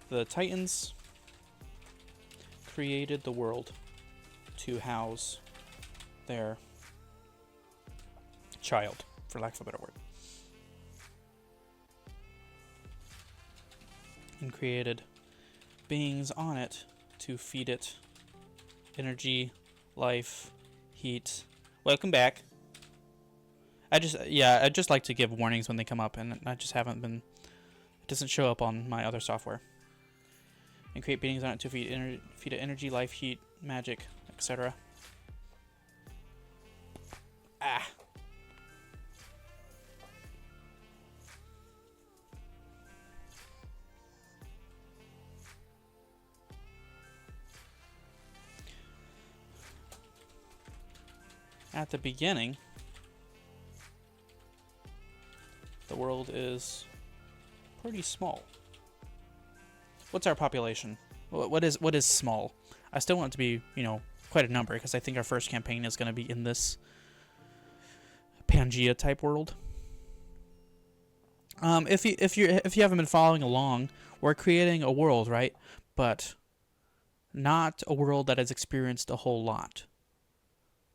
The Titans created the world to house their child, for lack of a better word. And created beings on it to feed it energy, life, heat. Welcome back. I just like to give warnings when they come up, and I just haven't been... It doesn't show up on my other software. And create beings on it to feed it energy, life, heat, magic, etc. Ah. at the beginning, the world is pretty small. What's our population? What is small? I still want it to be, you know, quite a number, because I think our first campaign is going to be in this Pangaea type world. If you haven't been following along, we're creating a world, right? But not a world that has experienced a whole lot.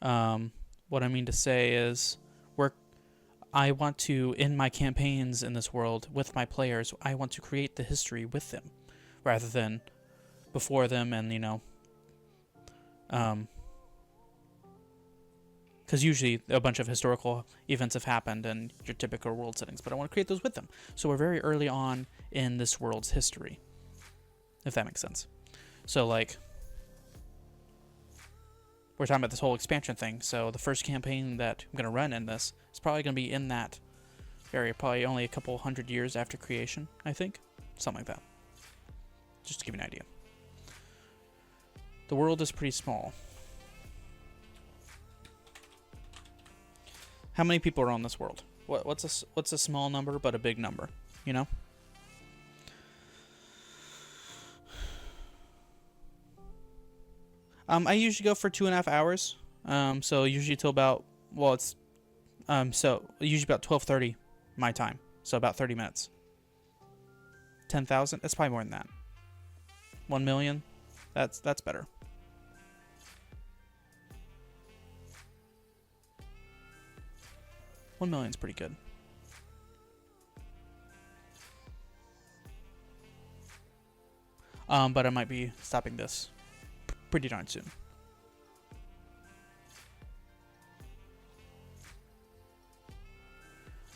What I mean to say is, I want to, in my campaigns in this world with my players, I want to create the history with them, rather than before them, and, you know, because usually a bunch of historical events have happened and your typical world settings, but I want to create those with them. So we're very early on in this world's history, if that makes sense. So, like, we're talking about this whole expansion thing, so the first campaign that I'm going to run in this is probably going to be in that area, probably only a couple hundred years after creation, I think. Something like that. Just to give you an idea. The world is pretty small. How many people are on this world? What's a small number but a big number, you know? I usually go for 2.5 hours. So usually till about, well, it's so usually about 12:30 my time. So about 30 minutes. 10,000? That's probably more than that. 1 million? That's better. $1 million's pretty good. But I might be stopping this pretty darn soon.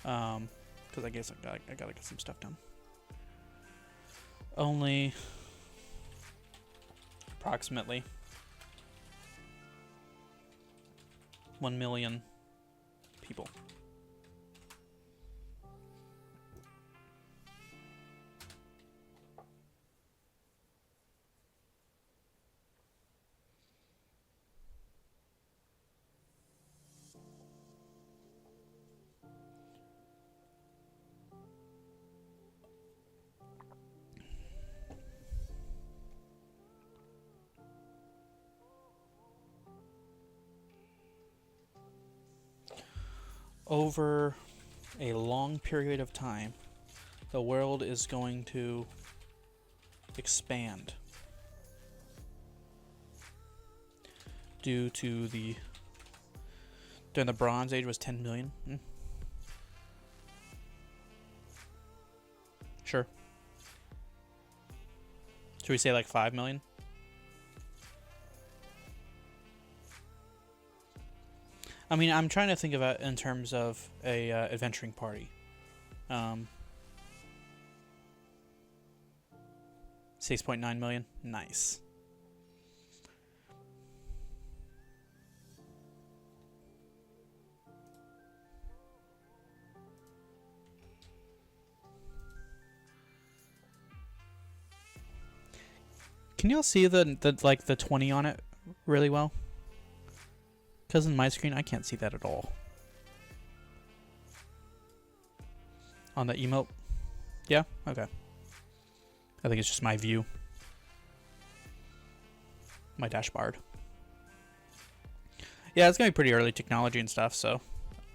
Because I guess I gotta get some stuff done. Only approximately 1 million people. Over a long period of time, the world is going to expand due to during the Bronze Age was 10 million. Sure. Should we say like 5 million? I mean, I'm trying to think of it in terms of a adventuring party. 6.9 million. Nice. Can y'all see the 20 on it really well? Because in my screen, I can't see that at all. On the emote? Yeah? Okay. I think it's just my view. My dashboard. Yeah, it's going to be pretty early technology and stuff, so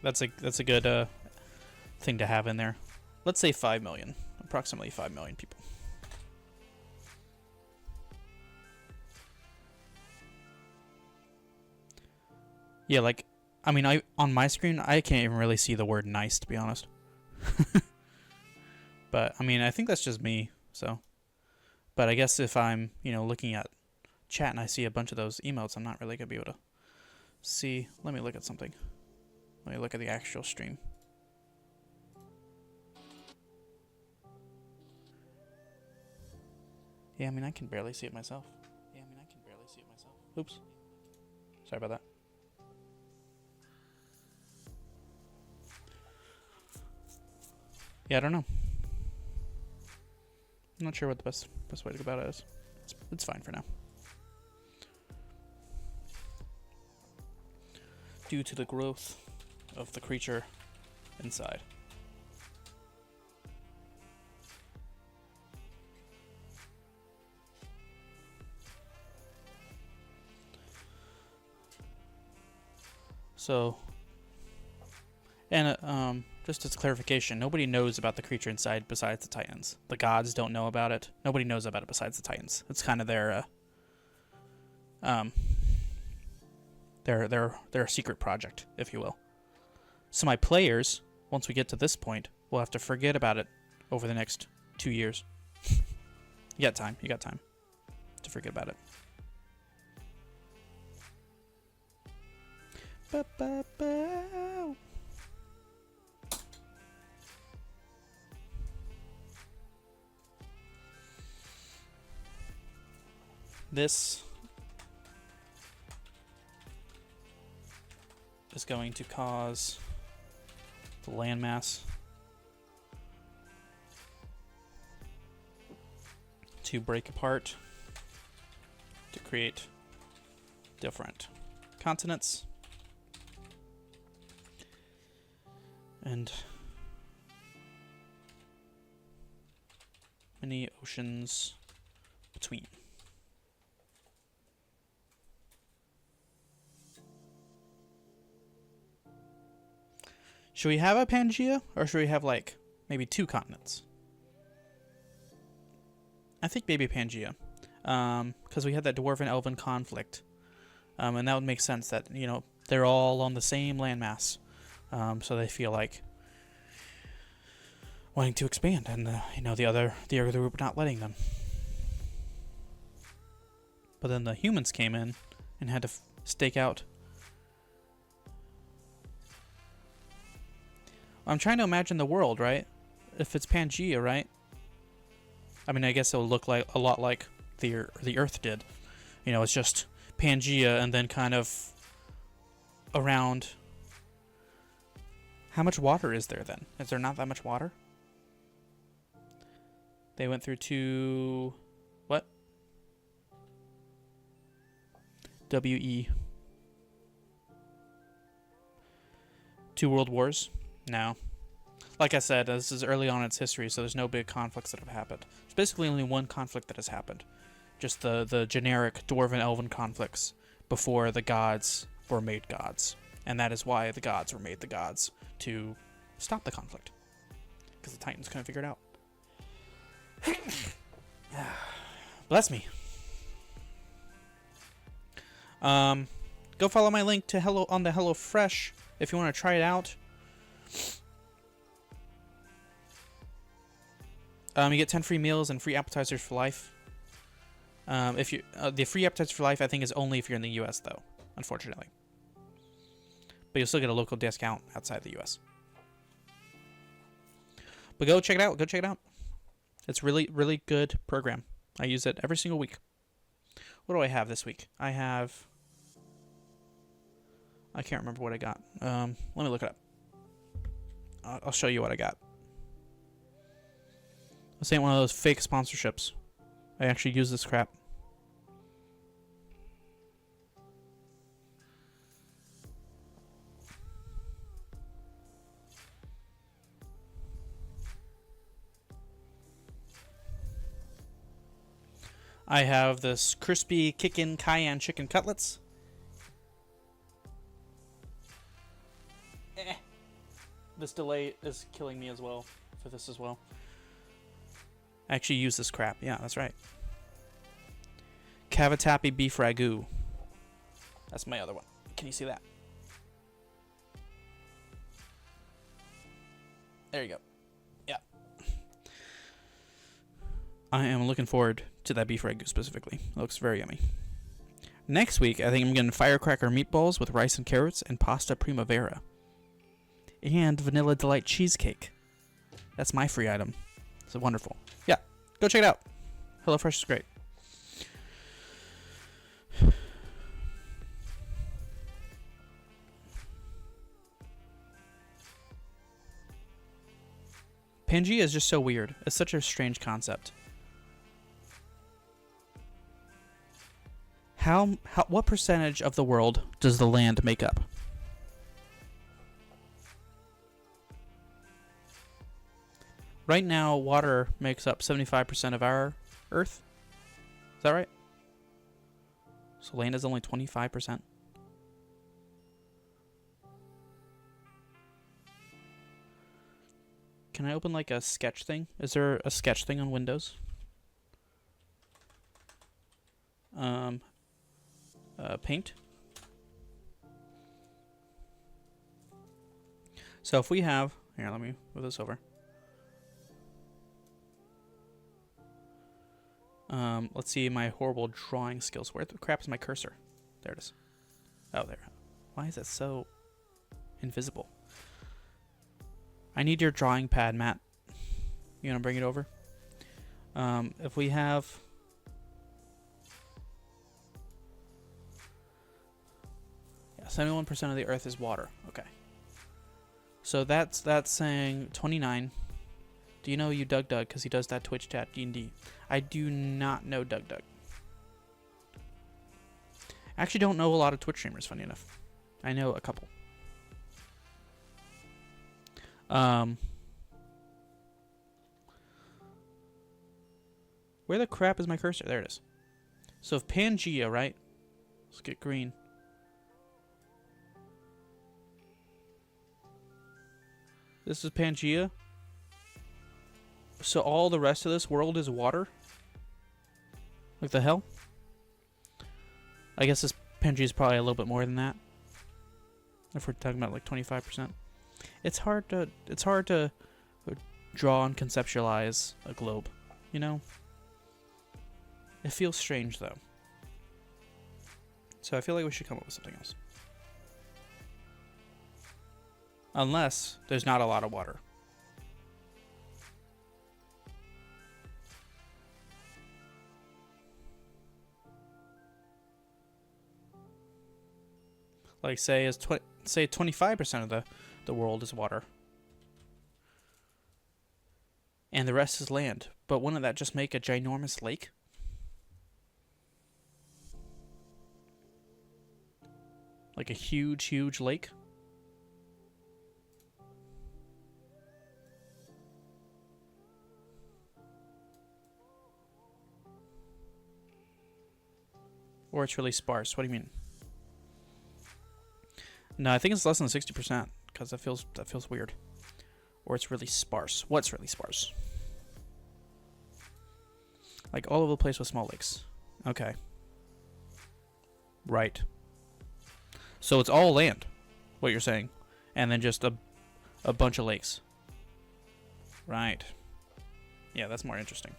that's a good thing to have in there. Let's say 5 million. Approximately 5 million people. Yeah, like, I mean, on my screen, I can't even really see the word nice, to be honest. But, I mean, I think that's just me, so. But I guess if I'm, you know, looking at chat and I see a bunch of those emotes, I'm not really going to be able to see. Let me look at something. Let me look at the actual stream. Yeah, I mean, I can barely see it myself. Oops. Sorry about that. Yeah, I don't know. I'm not sure what the best way to go about it is. It's fine for now. due to the growth of the creature inside. So, and just as clarification, nobody knows about the creature inside besides the Titans. The gods don't know about it. Nobody knows about it besides the Titans. It's kind of their secret project, if you will. So my players, once we get to this point, will have to forget about it over the next 2 years. You got time. You got time to forget about it. Ba-ba-ba. This is going to cause the landmass to break apart to create different continents and many oceans between. Should we have a Pangaea, or should we have, like, maybe 2 continents? I think maybe Pangaea. Because we had that dwarven-elven conflict. And that would make sense that, you know, they're all on the same landmass. So they feel like wanting to expand, and, you know, the other group not letting them. But then the humans came in and had to stake out. I'm trying to imagine the world, right? If it's Pangaea, right? I mean, I guess it'll look like a lot like the Earth did. You know, it's just Pangaea and then kind of around. How much water is there then? Is there not that much water? They went through 2... What? W-E. 2 world wars? No. Like I said, this is early on in its history, so there's no big conflicts that have happened. There's basically only one conflict that has happened. Just the generic dwarven-elven conflicts before the gods were made gods. And that is why the gods were made the gods, to stop the conflict. Because the Titans couldn't figure it out. Bless me. Go follow my link to on the HelloFresh if you want to try it out. You get 10 free meals and free appetizers for life. If you the free appetizers for life, I think, is only if you're in the U.S. though, unfortunately. But you'll still get a local discount outside the U.S. But go check it out. Go check it out. It's really, really good program. I use it every single week. What do I have this week? I can't remember what I got. Let me look it up. I'll show you what I got. This ain't one of those fake sponsorships. I actually use this crap. I have this crispy kickin' cayenne chicken cutlets. This delay is killing me as well for this as well. I actually use this crap. Yeah, that's right. Cavatappi beef ragu. That's my other one. Can you see that? There you go. Yeah. I am looking forward to that beef ragu specifically. It looks very yummy. Next week, I think I'm getting firecracker meatballs with rice and carrots and pasta primavera. And vanilla delight cheesecake. That's my free item. It's wonderful. Yeah, go check it out. HelloFresh is great. Pangaea is just so weird. It's such a strange concept. What percentage of the world does the land make up? right now, water makes up 75% of our Earth. Is that right? So land is only 25%. Can I open like a sketch thing? Is there a sketch thing on Windows? Paint. So if we have, here, let me move this over. Let's see my horrible drawing skills. Where the crap is my cursor? There it is. Oh, there. Why is it so invisible? I need your drawing pad, Matt. You gonna bring it over? If we have... Yeah, 71% of the Earth is water. Okay. So that's saying 29. Do you know you Doug because he does that Twitch chat D&D? I do not know Doug. I actually don't know a lot of Twitch streamers, funny enough. I know a couple. Where the crap is my cursor? There it is. So if Pangaea, right? Let's get green. This is Pangaea. So all the rest of this world is water? Like the hell? I guess this Pangaea is probably a little bit more than that. If we're talking about like 25%. It's hard to draw and conceptualize a globe, you know? It feels strange though. So I feel like we should come up with something else. Unless there's not a lot of water. Like say 25% of the world is water. And the rest is land. But wouldn't that just make a ginormous lake? Like a huge, huge lake? Or it's really sparse. What do you mean? No, I think it's less than 60% because that feels weird. Or it's really sparse. What's really sparse? Like all over the place with small lakes. Okay. Right. So it's all land, what you're saying, and then just a bunch of lakes. Right. Yeah, that's more interesting.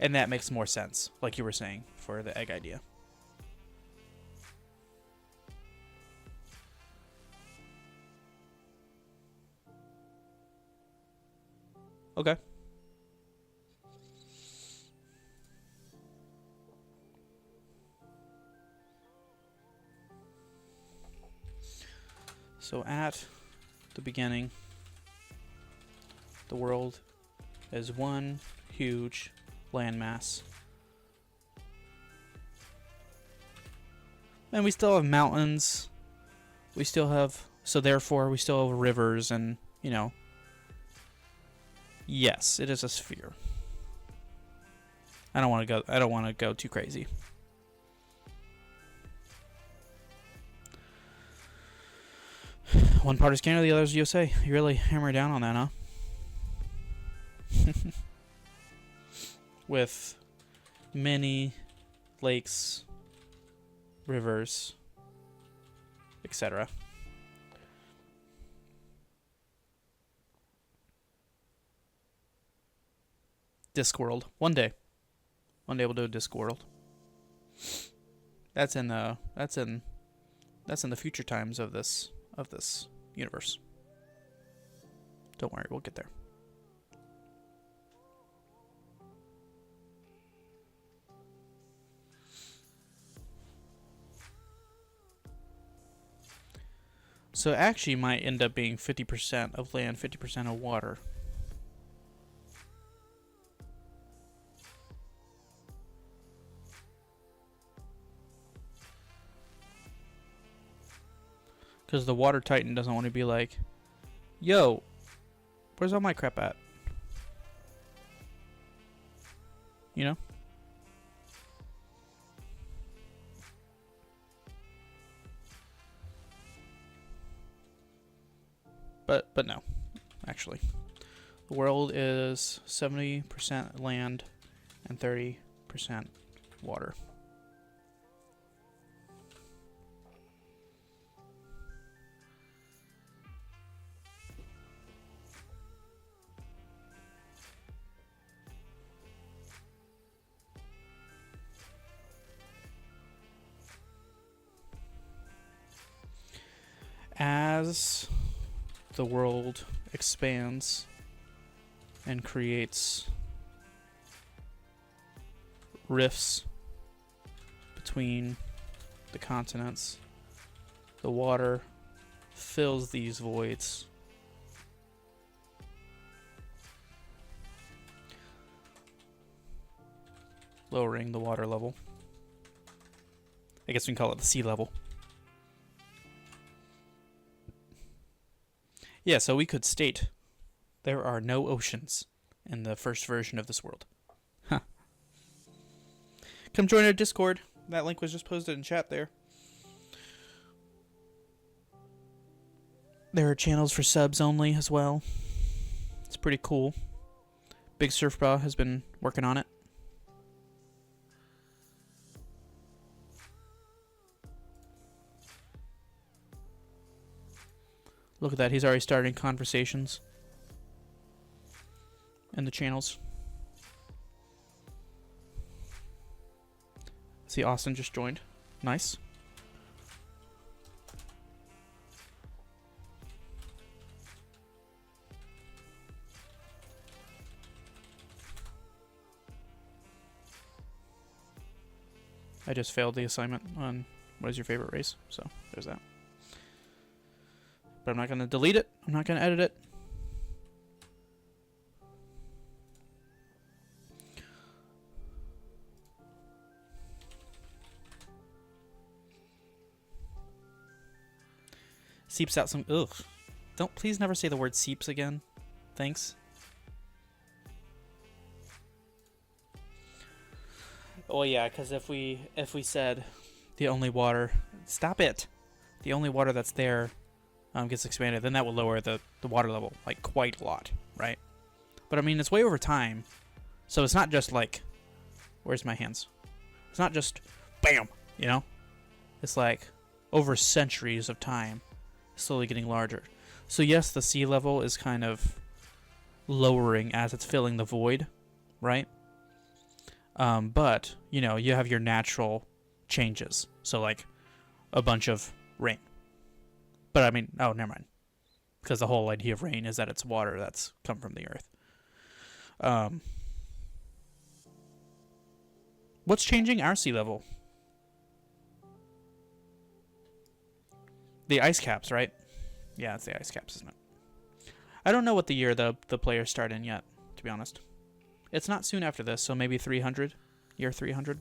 And that makes more sense, like you were saying, for the egg idea. Okay. So at the beginning, the world is one huge landmass. And we still have mountains. We still have, so therefore we still have rivers and, you know. Yes, it is a sphere. I don't want to go too crazy. One part is Canada, the other is USA. You really hammer down on that, huh? With many lakes, rivers, etc. Discworld. One day we'll do a Discworld. That's in the future times of this universe. Don't worry, we'll get there. So it actually might end up being 50% of land, 50% of water. Because the water titan doesn't want to be like, yo, where's all my crap at? you know? But no, actually. The world is 70% land and 30% water. As the world expands and creates rifts between the continents, the water fills these voids, lowering the water level. I guess we can call it the sea level. Yeah, so we could state there are no oceans in the first version of this world. Huh. Come join our Discord. That link was just posted in chat there. There are channels for subs only as well. It's pretty cool. Big Surf Bra has been working on it. Look at that, he's already starting conversations in the channels. See, Austin just joined. Nice. I just failed the assignment on what is your favorite race, so there's that. But I'm not going to delete it. I'm not going to edit it. Seeps out some... Ugh. Don't please never say the word seeps again. Thanks. Oh yeah, because if we said the only water... Stop it! The only water that's there gets expanded, then that will lower the water level, like, quite a lot, right? But I mean, it's way over time, so it's not just like, where's my hands? It's not just, bam, you know? It's like, over centuries of time, slowly getting larger. So yes, the sea level is kind of lowering as it's filling the void, right? But, you know, you have your natural changes, so like, a bunch of rain. But I mean, oh, never mind. Because the whole idea of rain is that it's water that's come from the earth. What's changing our sea level? The ice caps, right? Yeah, it's the ice caps, isn't it? I don't know what the year the players start in yet, to be honest. It's not soon after this, so maybe 300. Year 300.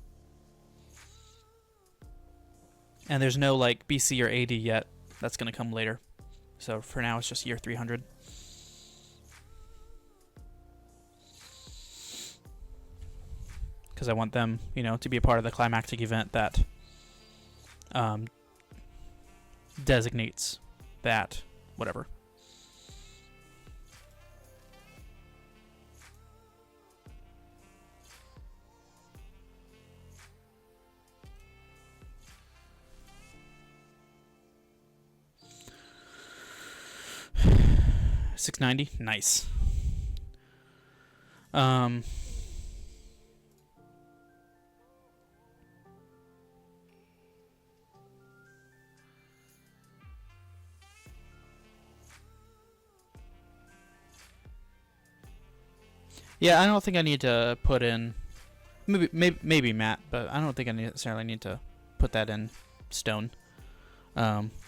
And there's no, like, BC or AD yet. That's going to come later. So for now, it's just year 300. Because I want them, you know, to be a part of the climactic event that designates that whatever. $690, nice. Yeah, I don't think I need to put in maybe Matt, but I don't think I necessarily need to put that in stone.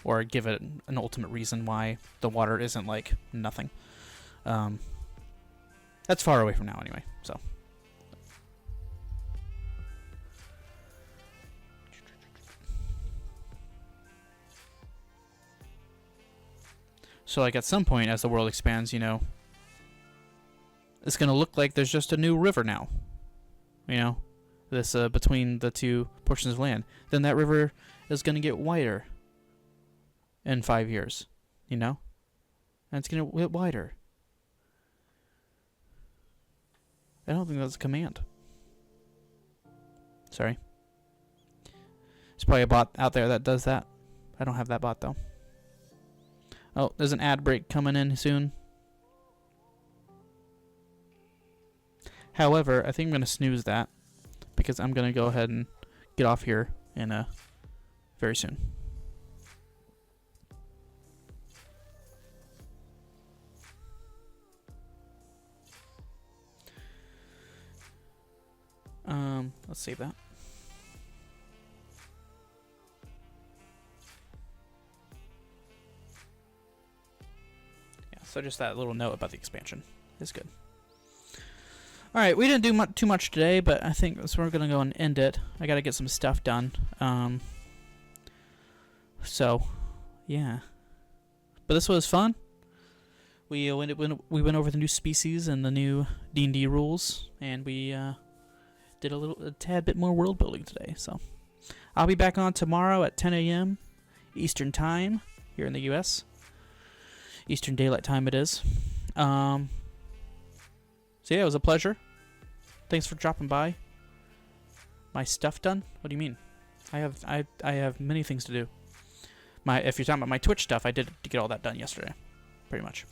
Or give it an ultimate reason why the water isn't like nothing. That's far away from now anyway, so. So like at some point as the world expands, you know, it's going to look like there's just a new river now. you know, this between the two portions of land, then that river is going to get wider in 5 years, you know? And it's going to get wider. I don't think that's a command. Sorry. There's probably a bot out there that does that. I don't have that bot, though. Oh, there's an ad break coming in soon. However, I think I'm going to snooze that because I'm going to go ahead and get off here in very soon. Let's save that. Yeah, so just that little note about the expansion is good. Alright, we didn't do too much today, but I think that's where we're going to go and end it. I got to get some stuff done. So, yeah. But this was fun. We went over the new species and the new D&D rules, and we did a tad bit more world building today. So, I'll be back on tomorrow at 10 a.m. Eastern Time here in the U.S. Eastern Daylight Time it is. So yeah, it was a pleasure. Thanks for dropping by. My stuff done? What do you mean? I have many things to do. If you're talking about my Twitch stuff, I did get all that done yesterday, pretty much.